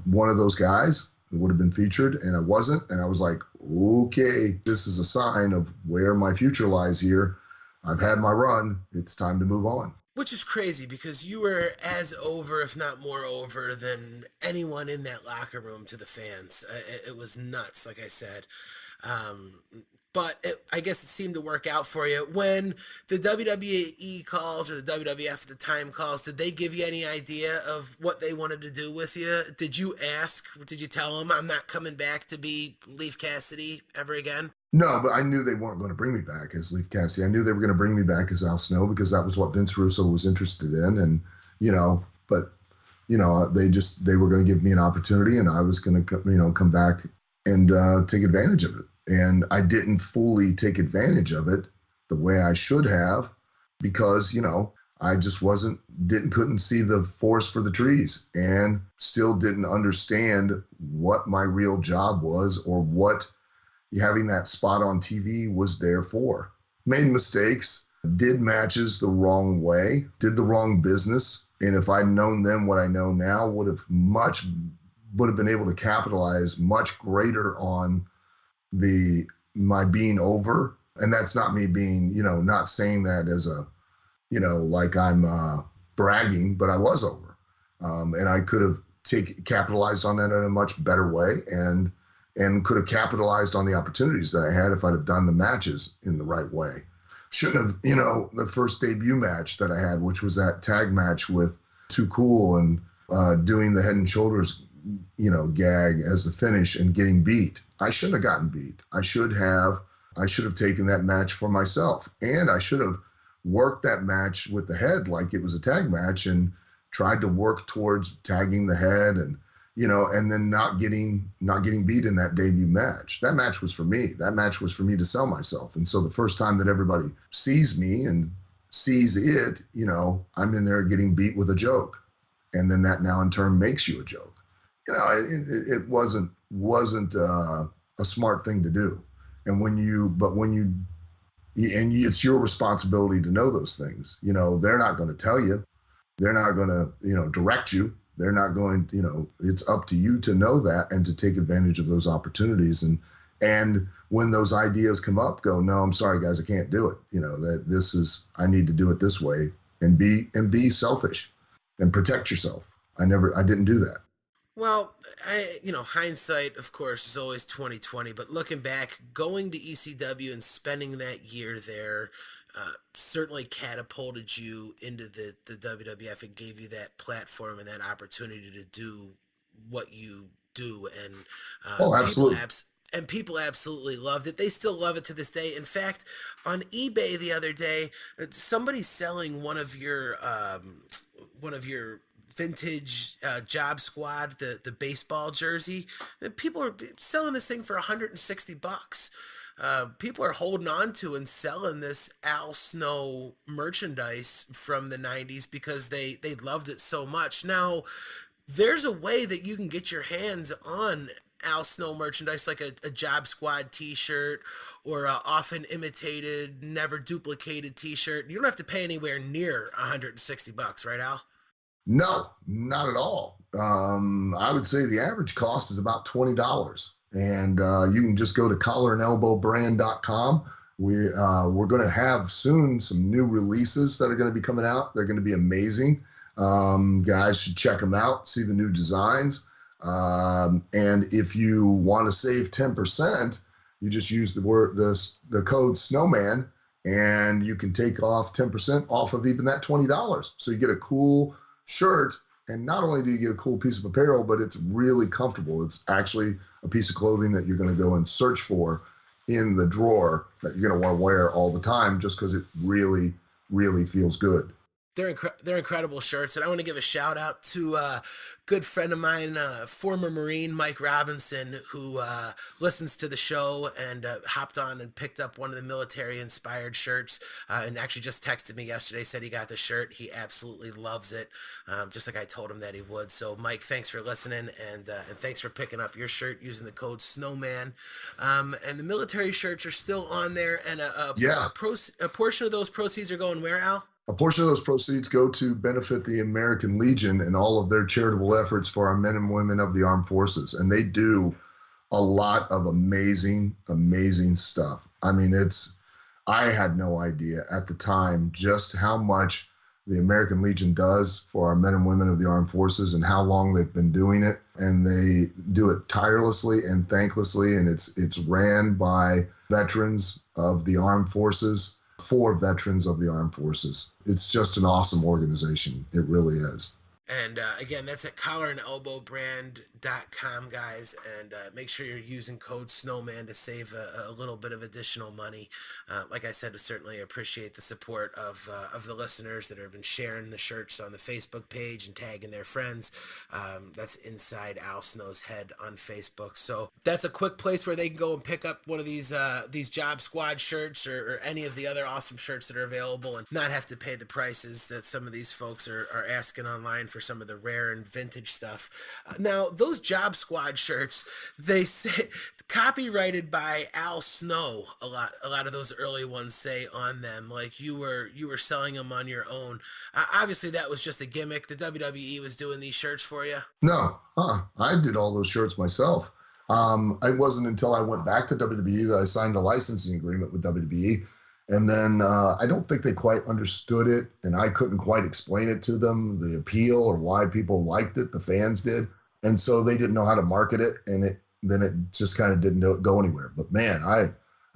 S2: one of those guys that would have been featured, and I wasn't. And I was like, okay, this is a sign of where my future lies here. I've had my run. It's time to move on.
S1: Which is crazy because you were as over, if not more over, than anyone in that locker room to the fans. It was nuts, like I said. Um, I guess it seemed to work out for you. When the WWE calls or the WWF at the time calls, did they give you any idea of what they wanted to do with you? Did you ask? Did you tell them, I'm not coming back to be Leif Cassidy ever again?
S2: No, but I knew they weren't going to bring me back as Leif Cassidy. I knew they were going to bring me back as Al Snow because that was what Vince Russo was interested in. And, but, they were going to give me an opportunity, and I was going to, come back and take advantage of it. And I didn't fully take advantage of it the way I should have because, I just couldn't see the forest for the trees, and still didn't understand what my real job was or what having that spot on TV was there for. Made mistakes, did matches the wrong way, did the wrong business. And if I'd known then what I know now, would have been able to capitalize much greater on my being over. And that's not me being, not saying that as a, like I'm bragging, but I was over. And I could have capitalized on that in a much better way, and could have capitalized on the opportunities that I had if I'd have done the matches in the right way. Shouldn't have, the first debut match that I had, which was that tag match with Too Cool and doing the head and shoulders, gag as the finish and getting beat. I shouldn't have gotten beat. I should have taken that match for myself, and I should have worked that match with the head like it was a tag match and tried to work towards tagging the head and, and then not getting beat in that debut match. That match was for me. That match was for me to sell myself. And so the first time that everybody sees me and sees it, I'm in there getting beat with a joke. And then that now in turn makes you a joke. It wasn't a smart thing to do. And it's your responsibility to know those things. They're not going to tell you. They're not going to, direct you. They're not going, it's up to you to know that and to take advantage of those opportunities. And when those ideas come up, go, no, I'm sorry, guys, I can't do it. I need to do it this way, and be selfish and protect yourself. I didn't do that.
S1: Well, hindsight, of course, is always 20/20. But looking back, going to ECW and spending that year there certainly catapulted you into the WWF and gave you that platform and that opportunity to do what you do. And
S2: absolutely.
S1: People absolutely loved it. They still love it to this day. In fact, on eBay the other day, somebody's selling one of your vintage Job Squad, the baseball jersey. And people are selling this thing for $160. People are holding on to and selling this Al Snow merchandise from the 90s because they loved it so much. Now, there's a way that you can get your hands on Al Snow merchandise, like a Job Squad t-shirt or a often imitated, never duplicated t-shirt. You don't have to pay anywhere near $160, right, Al?
S2: No, not at all. I would say the average cost is about $20. And you can just go to collarandelbowbrand.com. We're going to have soon some new releases that are going to be coming out. They're going to be amazing. Guys should check them out, see the new designs. And if you want to save 10%, you just use the code Snowman, and you can take off 10% off of even that $20. So you get a cool shirt, and not only do you get a cool piece of apparel, but it's really comfortable. It's actually a piece of clothing that you're going to go and search for in the drawer that you're going to want to wear all the time, just because it really, really feels good.
S1: They're incredible shirts, and I want to give a shout out to a good friend of mine, former Marine Mike Robinson, who listens to the show and hopped on and picked up one of the military inspired shirts, and actually just texted me yesterday, said he got the shirt. He absolutely loves it, just like I told him that he would. So, Mike, thanks for listening, and thanks for picking up your shirt using the code Snowman. And the military shirts are still on there, and
S2: Yeah.
S1: a portion of those proceeds are going where, Al?
S2: A portion of those proceeds go to benefit the American Legion and all of their charitable efforts for our men and women of the armed forces. And they do a lot of amazing, amazing stuff. I mean, I had no idea at the time just how much the American Legion does for our men and women of the armed forces and how long they've been doing it. And they do it tirelessly and thanklessly. And it's ran by veterans of the armed forces for veterans of the armed forces. It's just an awesome organization. It really is.
S1: And again, that's at collarandelbowbrand.com, guys. And make sure you're using code Snowman to save a little bit of additional money. Like I said, we certainly appreciate the support of the listeners that have been sharing the shirts on the Facebook page and tagging their friends. That's Inside Al Snow's Head on Facebook. So that's a quick place where they can go and pick up one of these Job Squad shirts or any of the other awesome shirts that are available and not have to pay the prices that some of these folks are asking online for some of the rare and vintage stuff. Now, those Job Squad shirts, they say copyrighted by Al Snow. A lot of those early ones say on them, like you were selling them on your own. Obviously, that was just a gimmick. The WWE was doing these shirts for you.
S2: No, I did all those shirts myself. It wasn't until I went back to WWE that I signed a licensing agreement with WWE. And then I don't think they quite understood it, and I couldn't quite explain it to them, the appeal or why people liked it, the fans did. And so they didn't know how to market it, and then it just kind of didn't go anywhere. But, man, I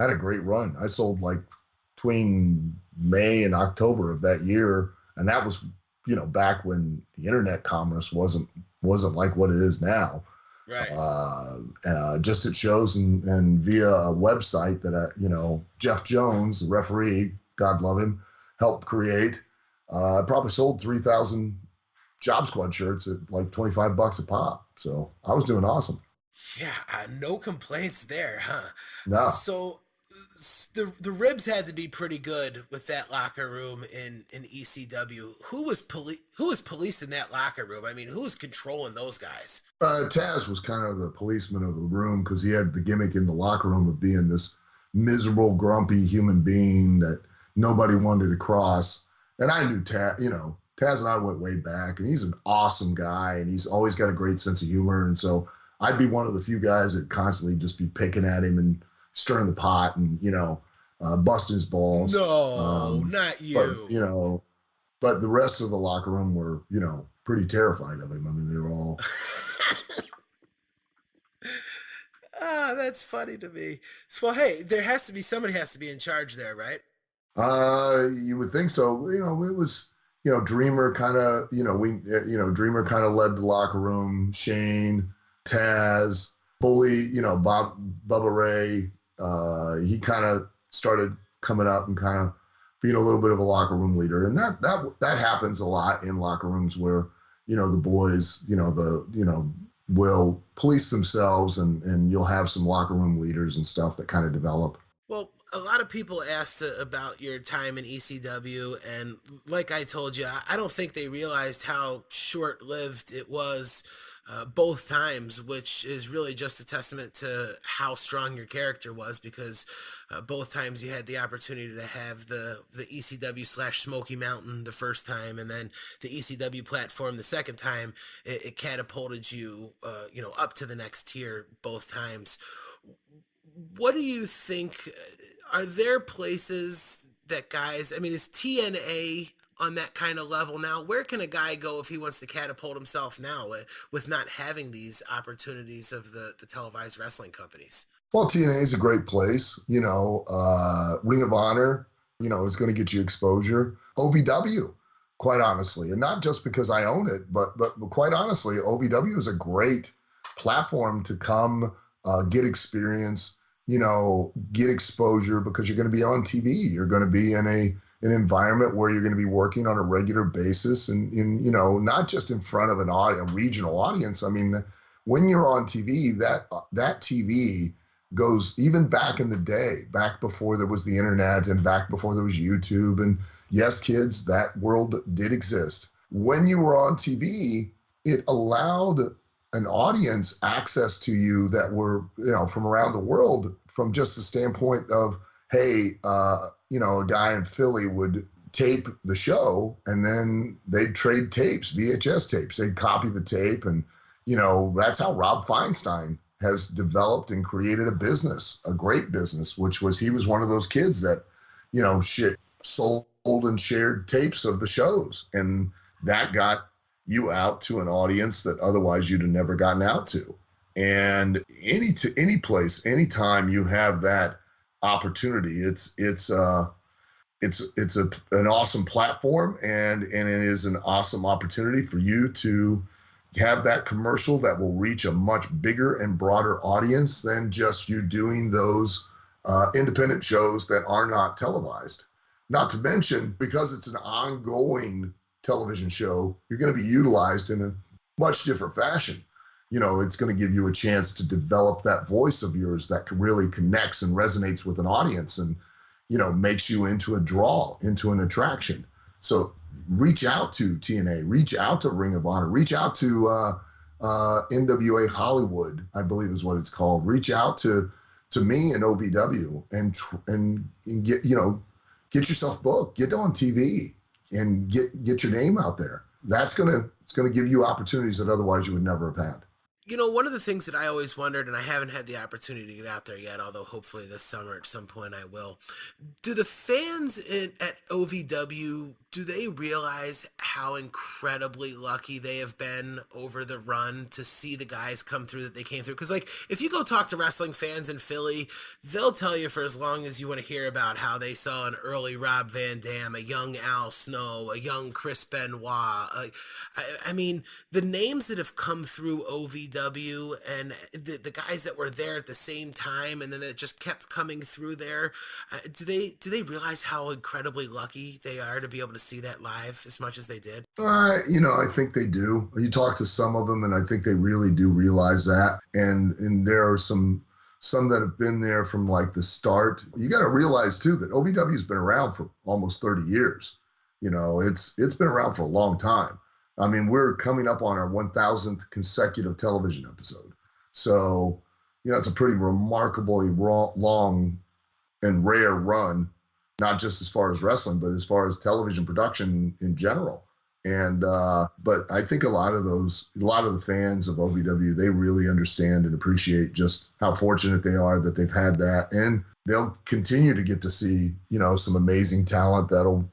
S2: had a great run. I sold, like, between May and October of that year, and that was, back when the internet commerce wasn't like what it is now.
S1: Right.
S2: Just at shows and via a website that, Jeff Jones, the referee, God love him, helped create. I probably sold 3,000 Job Squad shirts at like $25 a pop. So I was doing awesome.
S1: Yeah, no complaints there, huh?
S2: No.
S1: So the ribs had to be pretty good with that locker room in ECW. Who was policing that locker room? I mean, who was controlling those guys?
S2: Taz was kind of the policeman of the room because he had the gimmick in the locker room of being this miserable, grumpy human being that nobody wanted to cross. And I knew Taz, Taz and I went way back, and he's an awesome guy, and he's always got a great sense of humor. And so I'd be one of the few guys that constantly just be picking at him and stirring the pot and, busting his balls.
S1: No, not you.
S2: But the rest of the locker room were, pretty terrified of him. I mean, they were all.
S1: That's funny to me. Well, hey, somebody has to be in charge there, right?
S2: You would think so. It was, Dreamer kind of, Dreamer kind of led the locker room. Shane, Taz, Bully, Bubba Ray. He kind of started coming up and kind of being a little bit of a locker room leader. And that happens a lot in locker rooms where, the boys, will police themselves and you'll have some locker room leaders and stuff that kind of develop.
S1: Well, a lot of people asked about your time in ECW, and like I told you, I don't think they realized how short-lived it was both times, which is really just a testament to how strong your character was, because both times you had the opportunity to have the ECW / Smoky Mountain the first time, and then the ECW platform the second time. It catapulted you, up to the next tier both times. What do you think? Are there places that guys, I mean, is TNA on that kind of level now? Where can a guy go if he wants to catapult himself now with not having these opportunities of the televised wrestling companies?
S2: Well, TNA is a great place. Ring of Honor, is going to get you exposure. OVW, quite honestly, and not just because I own it, but quite honestly, OVW is a great platform to come get experience, get exposure, because you're going to be on TV. You're going to be in a an environment where you're going to be working on a regular basis and in, not just in front of a regional audience. I mean, when you're on TV, that TV goes even back in the day, back before there was the internet and back before there was YouTube. And yes, kids, that world did exist. When you were on TV, it allowed an audience access to you that were, from around the world, from just the standpoint of, hey, a guy in Philly would tape the show and then they'd trade tapes, VHS tapes. They'd copy the tape. And, that's how Rob Feinstein has developed and created a business, a great business, he was one of those kids that, sold and shared tapes of the shows. And that got you out to an audience that otherwise you'd have never gotten out to. And any place, anytime you have that opportunity, it's an awesome platform, and it is an awesome opportunity for you to have that commercial that will reach a much bigger and broader audience than just you doing those independent shows that are not televised. Not to mention, because it's an ongoing television show, you're going to be utilized in a much different fashion. It's going to give you a chance to develop that voice of yours that really connects and resonates with an audience and, makes you into a draw, into an attraction. So reach out to TNA, reach out to Ring of Honor, reach out to NWA Hollywood, I believe is what it's called. Reach out to me and OVW and get, get yourself booked, get on TV and get your name out there. It's gonna give you opportunities that otherwise you would never have had.
S1: One of the things that I always wondered, and I haven't had the opportunity to get out there yet, although hopefully this summer at some point I will. Do the fans at OVW, do they realize how incredibly lucky they have been over the run to see the guys come through that they came through? Because, if you go talk to wrestling fans in Philly, they'll tell you for as long as you want to hear about how they saw an early Rob Van Dam, a young Al Snow, a young Chris Benoit. I mean, the names that have come through OVW and the guys that were there at the same time and then that just kept coming through there, do they realize how incredibly lucky they are to be able to see that live as much as they did?
S2: I think they do. You talk to some of them, and I think they really do realize that. And there are some that have been there from like the start. You got to realize too that OVW's been around for almost 30 years. It's been around for a long time. I mean, we're coming up on our 1,000th consecutive television episode. So, it's a pretty remarkably long and rare run, not just as far as wrestling, but as far as television production in general. And, but I think a lot of the fans of OVW, they really understand and appreciate just how fortunate they are that they've had that. And they'll continue to get to see, some amazing talent that'll,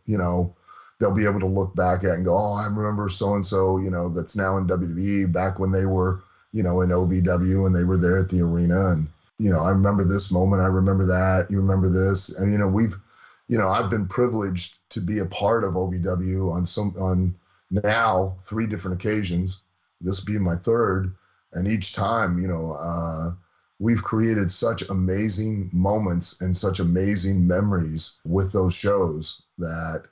S2: they'll be able to look back at and go, oh, I remember so-and-so, that's now in WWE back when they were, in OVW and they were there at the arena. And, I remember this moment. I remember that. You remember this. And, I've been privileged to be a part of OVW on now 3 different occasions, this being my 3rd. And each time, we've created such amazing moments and such amazing memories with those shows that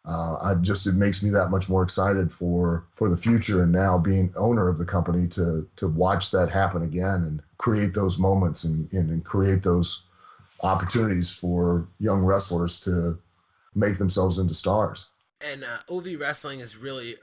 S2: it makes me that much more excited for the future, and now being owner of the company to watch that happen again and create those moments and create those opportunities for young wrestlers to make themselves into stars.
S1: And OV Wrestling is really,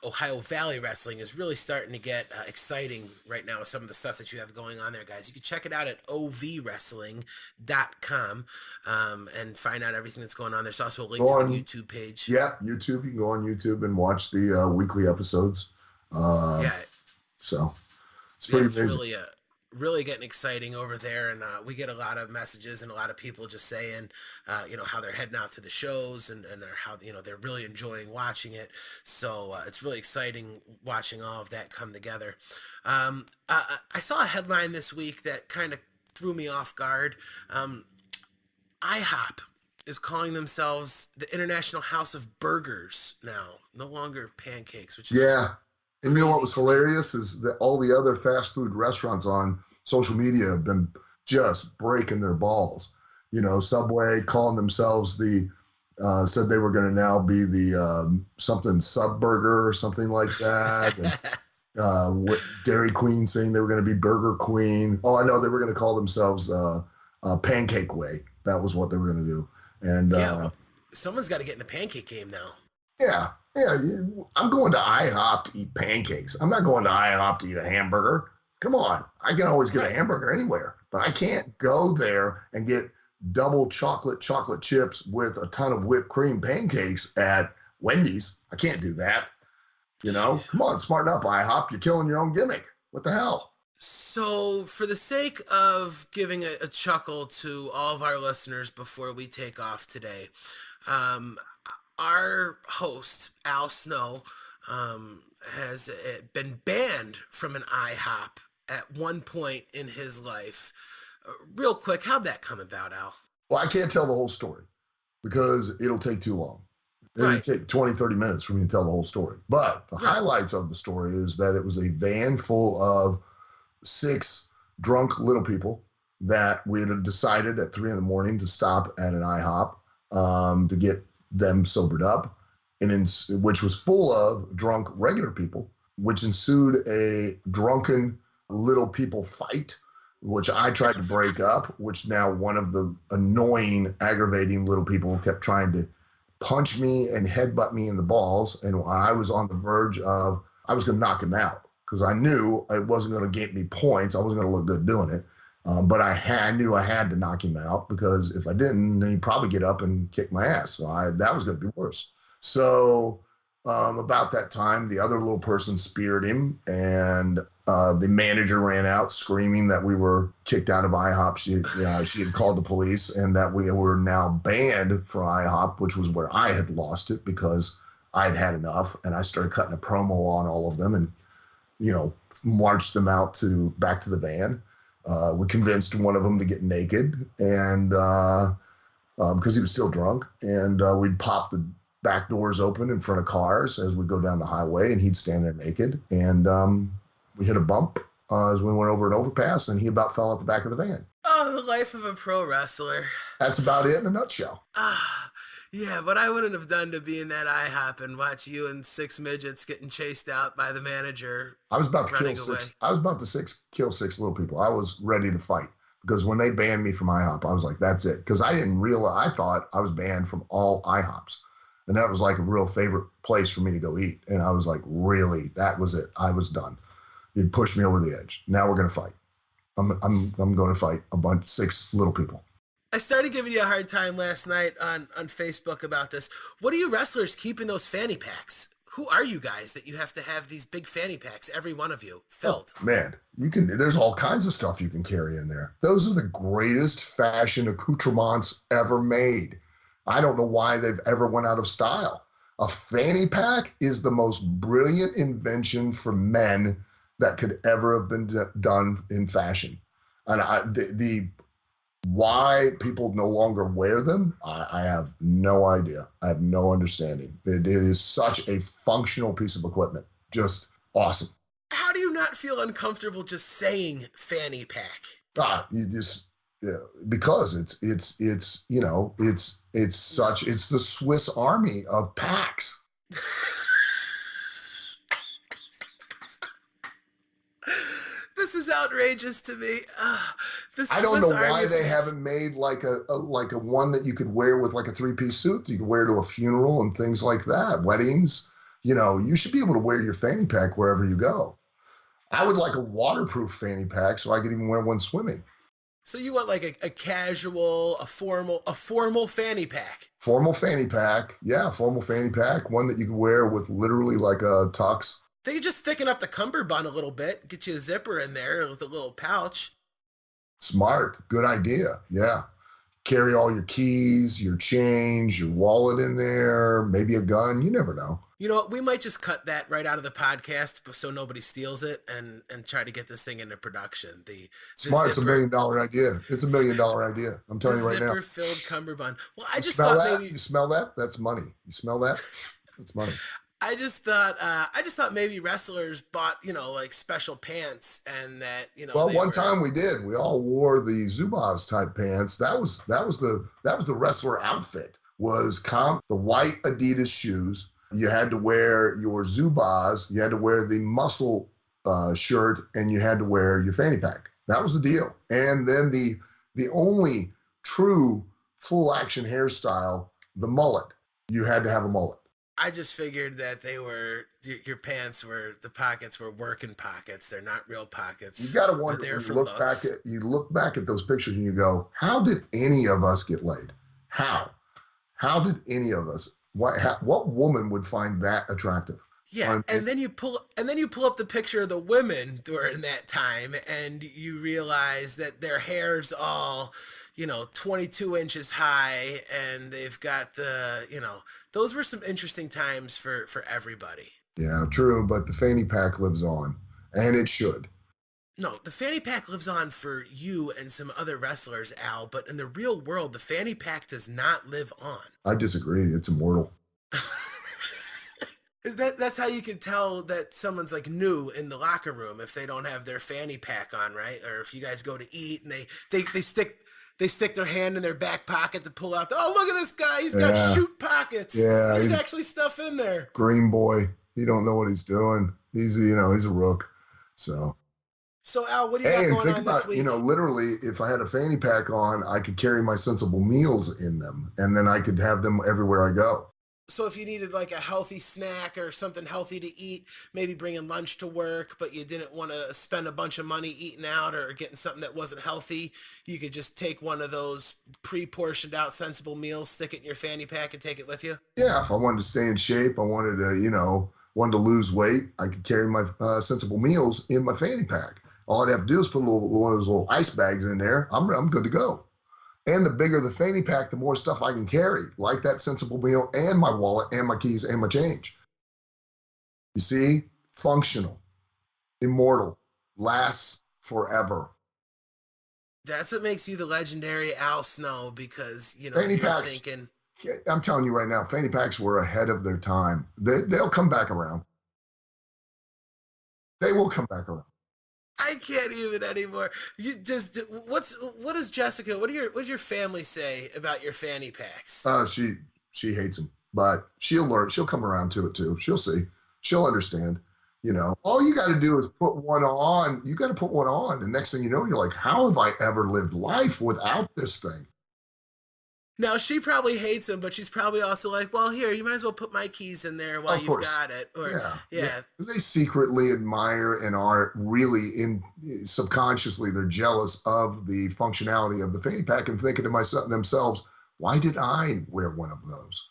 S1: Ohio Valley Wrestling is really starting to get exciting right now with some of the stuff that you have going on there, guys. You can check it out at ovwrestling.com and find out everything that's going on. There's also a link to the YouTube page.
S2: Yeah, YouTube. You can go on YouTube and watch the weekly episodes. So it's pretty amazing.
S1: It's really getting exciting over there, and we get a lot of messages and a lot of people just saying how they're heading out to the shows and how they're really enjoying watching it. So it's really exciting watching all of that come together. I saw a headline this week that kind of threw me off guard. IHOP is calling themselves the International House of Burgers now, no longer pancakes, which is
S2: And you know what was hilarious is that all the other fast food restaurants on social media have been just breaking their balls. Subway calling themselves the said they were going to now be the something sub burger or something like that. And Dairy Queen saying they were going to be Burger Queen. Oh, I know they were going to call themselves Pancake Way. That was what they were going to do. And
S1: yeah, someone's got to get in the pancake game now.
S2: Yeah, yeah. I'm going to IHOP to eat pancakes. I'm not going to IHOP to eat a hamburger. Come on, I can always get a hamburger anywhere, but I can't go there and get double chocolate chips with a ton of whipped cream pancakes at Wendy's. I can't do that. Come on, smarten up, IHOP. You're killing your own gimmick. What the hell?
S1: So, for the sake of giving a chuckle to all of our listeners before we take off today, our host, Al Snow, has been banned from an IHOP at one point in his life. Real quick, how'd that come about, Al?
S2: Well, I can't tell the whole story because it'll take too long. It'll take 20, 30 minutes for me to tell the whole story. But the highlights of the story is that it was a van full of 6 drunk little people that we had decided at 3 a.m. to stop at an IHOP to get them sobered up, which was full of drunk regular people, which ensued a drunken little people fight, which I tried to break up, which now one of the annoying, aggravating little people kept trying to punch me and headbutt me in the balls. And I was on the verge of, I was going to knock him out because I knew it wasn't going to get me points. I wasn't going to look good doing it. But I knew I had to knock him out because if I didn't, then he'd probably get up and kick my ass. So that was going to be worse. So about that time, the other little person speared him, and the manager ran out screaming that we were kicked out of IHOP. She had called the police and that we were now banned from IHOP, which was where I had lost it because I had had enough. And I started cutting a promo on all of them and, marched them out back to the van. We convinced one of them to get naked, and because he was still drunk, and we'd pop the back doors open in front of cars as we go down the highway, and he'd stand there naked. And we hit a bump as we went over an overpass, and he about fell out the back of the van.
S1: Oh, the life of a pro wrestler.
S2: That's about it in a nutshell.
S1: Yeah, what I wouldn't have done to be in that IHOP and watch you and 6 midgets getting chased out by the manager.
S2: I was about to kill 6. I was about to kill 6 little people. I was ready to fight because when they banned me from IHOP, I was like, that's it. Because I didn't realize, I thought I was banned from all IHOPs. And that was like a real favorite place for me to go eat. And I was like, really, that was it. I was done. You'd pushed me over the edge. Now we're going to fight. I'm going to fight 6 little people.
S1: I started giving you a hard time last night on Facebook about this. What do you wrestlers keep in those fanny packs? Who are you guys that you have to have these big fanny packs, every one of you, filled?
S2: Oh, man, there's all kinds of stuff you can carry in there. Those are the greatest fashion accoutrements ever made. I don't know why they've ever went out of style. A fanny pack is the most brilliant invention for men that could ever have been done in fashion. And why people no longer wear them, I have no idea. I have no understanding. It is such a functional piece of equipment. Just awesome.
S1: How do you not feel uncomfortable just saying fanny pack?
S2: Because it's the Swiss Army of packs.
S1: This is outrageous to me.
S2: I don't know why they haven't made like a one that you could wear with like a 3-piece suit that you could wear to a funeral and things like that. Weddings, you should be able to wear your fanny pack wherever you go. I would like a waterproof fanny pack so I could even wear one swimming.
S1: So you want like a casual, a formal fanny pack?
S2: Formal fanny pack, yeah, formal fanny pack. One that you can wear with literally like a tux.
S1: They could just thicken up the cummerbund a little bit, get you a zipper in there with a little pouch.
S2: Smart, good idea, yeah. Carry all your keys, your change, your wallet in there, maybe a gun, you never know.
S1: You know what, we might just cut that right out of the podcast so nobody steals it and try to get this thing into production.
S2: Smart, it's $1 million idea. It's $1 million idea. I'm telling you right now.
S1: Zipper-filled cummerbund. Well, I just
S2: thought
S1: maybe...
S2: You smell that? That's money. You smell that? That's money.
S1: I just thought maybe wrestlers bought, like special pants and that,
S2: Well, one time we did. We all wore the Zubaz type pants. That was the wrestler outfit. was the white Adidas shoes. You had to wear your Zubaz. You had to wear the muscle shirt, and you had to wear your fanny pack. That was the deal. And then the only true full action hairstyle, the mullet. You had to have a mullet.
S1: I just figured that your pants the pockets were working pockets. They're not real pockets.
S2: You got to wonder
S1: They're there
S2: when
S1: for
S2: you look back at those pictures and you go, how did any of us get laid? How? How did any of us? What woman would find that attractive?
S1: Yeah, and then you pull up the picture of the women during that time, and you realize that their hair's all, 22 inches high, and they've got those were some interesting times for everybody.
S2: Yeah, true, but the fanny pack lives on, and it should.
S1: No, the fanny pack lives on for you and some other wrestlers, Al, but in the real world, the fanny pack does not live on.
S2: I disagree. It's immortal.
S1: That's how you can tell that someone's like new in the locker room if they don't have their fanny pack on, right? Or if you guys go to eat and they stick their hand in their back pocket to pull out. Oh, look at this guy! He's got shoot pockets.
S2: Yeah,
S1: there's actually stuff in there.
S2: Green boy. He don't know what he's doing. He's a rook. So
S1: Al, what do you got going on this week?
S2: Literally, if I had a fanny pack on, I could carry my sensible meals in them, and then I could have them everywhere I go.
S1: So if you needed like a healthy snack or something healthy to eat, maybe bringing lunch to work, but you didn't want to spend a bunch of money eating out or getting something that wasn't healthy, you could just take one of those pre-portioned out sensible meals, stick it in your fanny pack, and take it with you?
S2: Yeah, if I wanted to stay in shape, I wanted to lose weight, I could carry my sensible meals in my fanny pack. All I'd have to do is put one of those little ice bags in there. I'm good to go. And the bigger the fanny pack, the more stuff I can carry, like that sensible meal and my wallet and my keys and my change. You see? Functional, immortal, lasts forever.
S1: That's what makes you the legendary Al Snow, because,
S2: fanny
S1: you're
S2: packs,
S1: thinking...
S2: I'm telling you right now, fanny packs were ahead of their time. They'll come back around. They will come back around.
S1: I can't even anymore. What does Jessica? What does your family say about your fanny packs?
S2: She hates them, but she'll learn. She'll come around to it too. She'll see. She'll understand. All you got to do is put one on. You got to put one on. The next thing you know, you're like, how have I ever lived life without this thing?
S1: Now, she probably hates them, but she's probably also like, well, here, you might as well put my keys in there while you've got it. Or, yeah.
S2: They secretly admire and are really subconsciously, they're jealous of the functionality of the fanny pack and thinking to themselves, why did I wear one of those?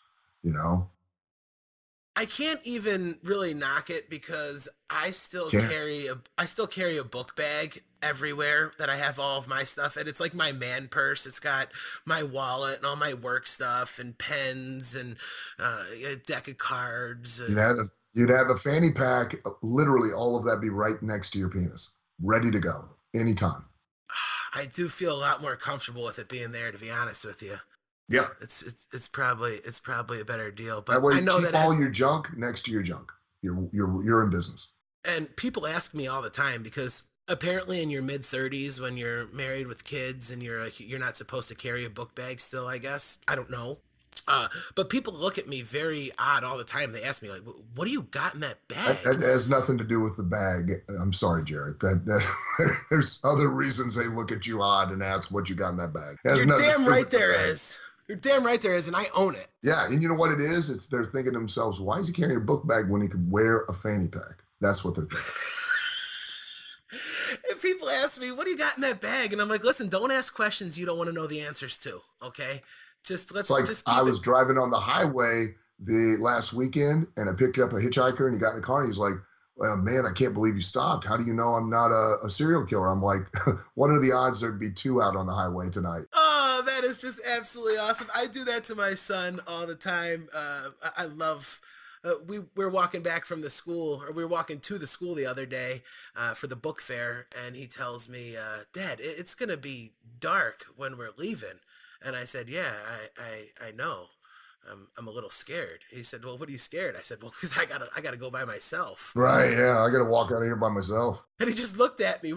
S1: I can't even really knock it because I still carry a book bag everywhere that I have all of my stuff in. It's like my man purse. It's got my wallet and all my work stuff and pens and a deck of cards.
S2: You'd have a fanny pack, literally all of that be right next to your penis, ready to go anytime.
S1: I do feel a lot more comfortable with it being there, to be honest with you.
S2: Yep.
S1: It's probably a better deal. But
S2: that way
S1: I know
S2: keep all your junk next to your junk. You're in business.
S1: And people ask me all the time, because apparently in your mid-30s, when you're married with kids and you're not supposed to carry a book bag still, I guess. I don't know. But people look at me very odd all the time. They ask me, like, what do you got in that bag?
S2: That has nothing to do with the bag. I'm sorry, Jarett. There's other reasons they look at you odd and ask what you got in that bag.
S1: You're damn right there is. You're damn right there is, and I own it.
S2: Yeah, and you know what it is? They're thinking to themselves, why is he carrying a book bag when he could wear a fanny pack? That's what they're thinking.
S1: And people ask me, what do you got in that bag? And I'm like, listen, don't ask questions you don't want to know the answers to, okay?
S2: I was driving on the highway the last weekend, and I picked up a hitchhiker, and he got in the car, and he's like, well, man, I can't believe you stopped. How do you know I'm not a serial killer? I'm like, what are the odds there'd be two out on the highway tonight?
S1: Oh, that is just absolutely awesome. I do that to my son all the time. I love... we were walking back from the school, or we were walking to the school the other day for the book fair, and he tells me, Dad, it's going to be dark when we're leaving. And I said, yeah, I know. I'm a little scared. He said, well, what are you scared? I said, well, because I gotta go by myself.
S2: Right, yeah, I gotta walk out of here by myself.
S1: And he just looked at me.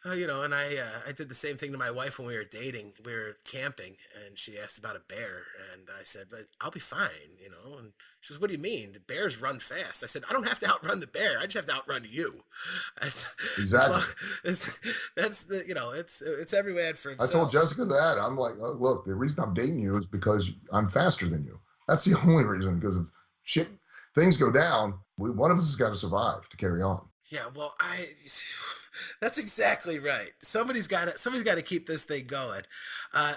S1: And I did the same thing to my wife when we were dating. We were camping, and she asked about a bear, and I said, "But I'll be fine." And she says, "What do you mean? The bears run fast." I said, "I don't have to outrun the bear. I just have to outrun you."
S2: Exactly.
S1: That's it's every man for
S2: I
S1: himself.
S2: told Jessica that. I'm like, oh, look, the reason I'm dating you is because I'm faster than you. That's the only reason. Because if things go down, one of us has got to survive to carry on.
S1: Yeah, well, that's exactly right. Somebody's got to keep this thing going.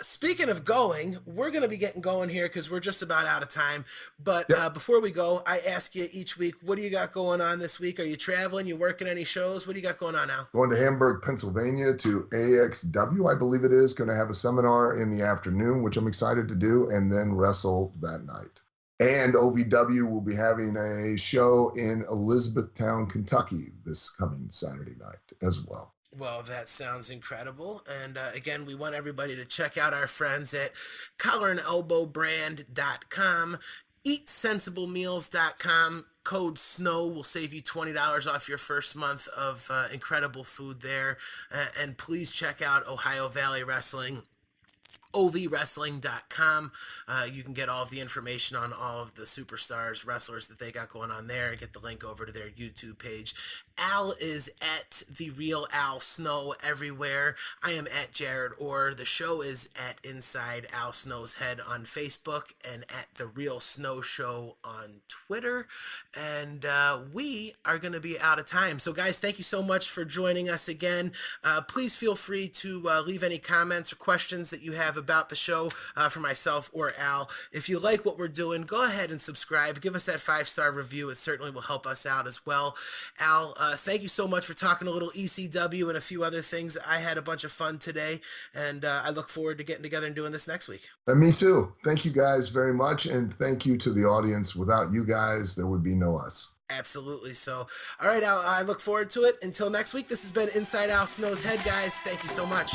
S1: Speaking of going, we're going to be getting going here because we're just about out of time. But
S2: Yep.
S1: before we go, I ask you each week, what do you got going on this week? Are you traveling? You working any shows? What do you got going on now?
S2: Going to Hamburg, Pennsylvania to AXW, I believe it is. Going to have a seminar in the afternoon, which I'm excited to do, and then wrestle that night. And OVW will be having a show in Elizabethtown, Kentucky this coming Saturday night as well.
S1: Well, that sounds incredible. And again, we want everybody to check out our friends at collarandelbowbrand.com, eatsensiblemeals.com. Code SNOW will save you $20 off your first month of incredible food there. And please check out Ohio Valley Wrestling, ovwrestling.com. You can get all of the information on all of the superstars, wrestlers that they got going on there. Get the link over to their YouTube page. Al is at The Real Al Snow everywhere. I am at Jarett Orr. The show is at Inside Al Snow's Head on Facebook and at The Real Snow Show on Twitter. And we are going to be out of time. So, guys, thank you so much for joining us again. Please feel free to leave any comments or questions that you have about the show for myself or Al. If you like what we're doing, go ahead and subscribe. Give us that 5-star review. It certainly will help us out as well. Al, thank you so much for talking a little ECW and a few other things. I had a bunch of fun today, and I look forward to getting together and doing this next week.
S2: And me too. Thank you guys very much, and thank you to the audience. Without you guys, there would be no us.
S1: Absolutely. So, all right, Al, I look forward to it. Until next week, this has been Inside Al Snow's Head, guys. Thank you so much.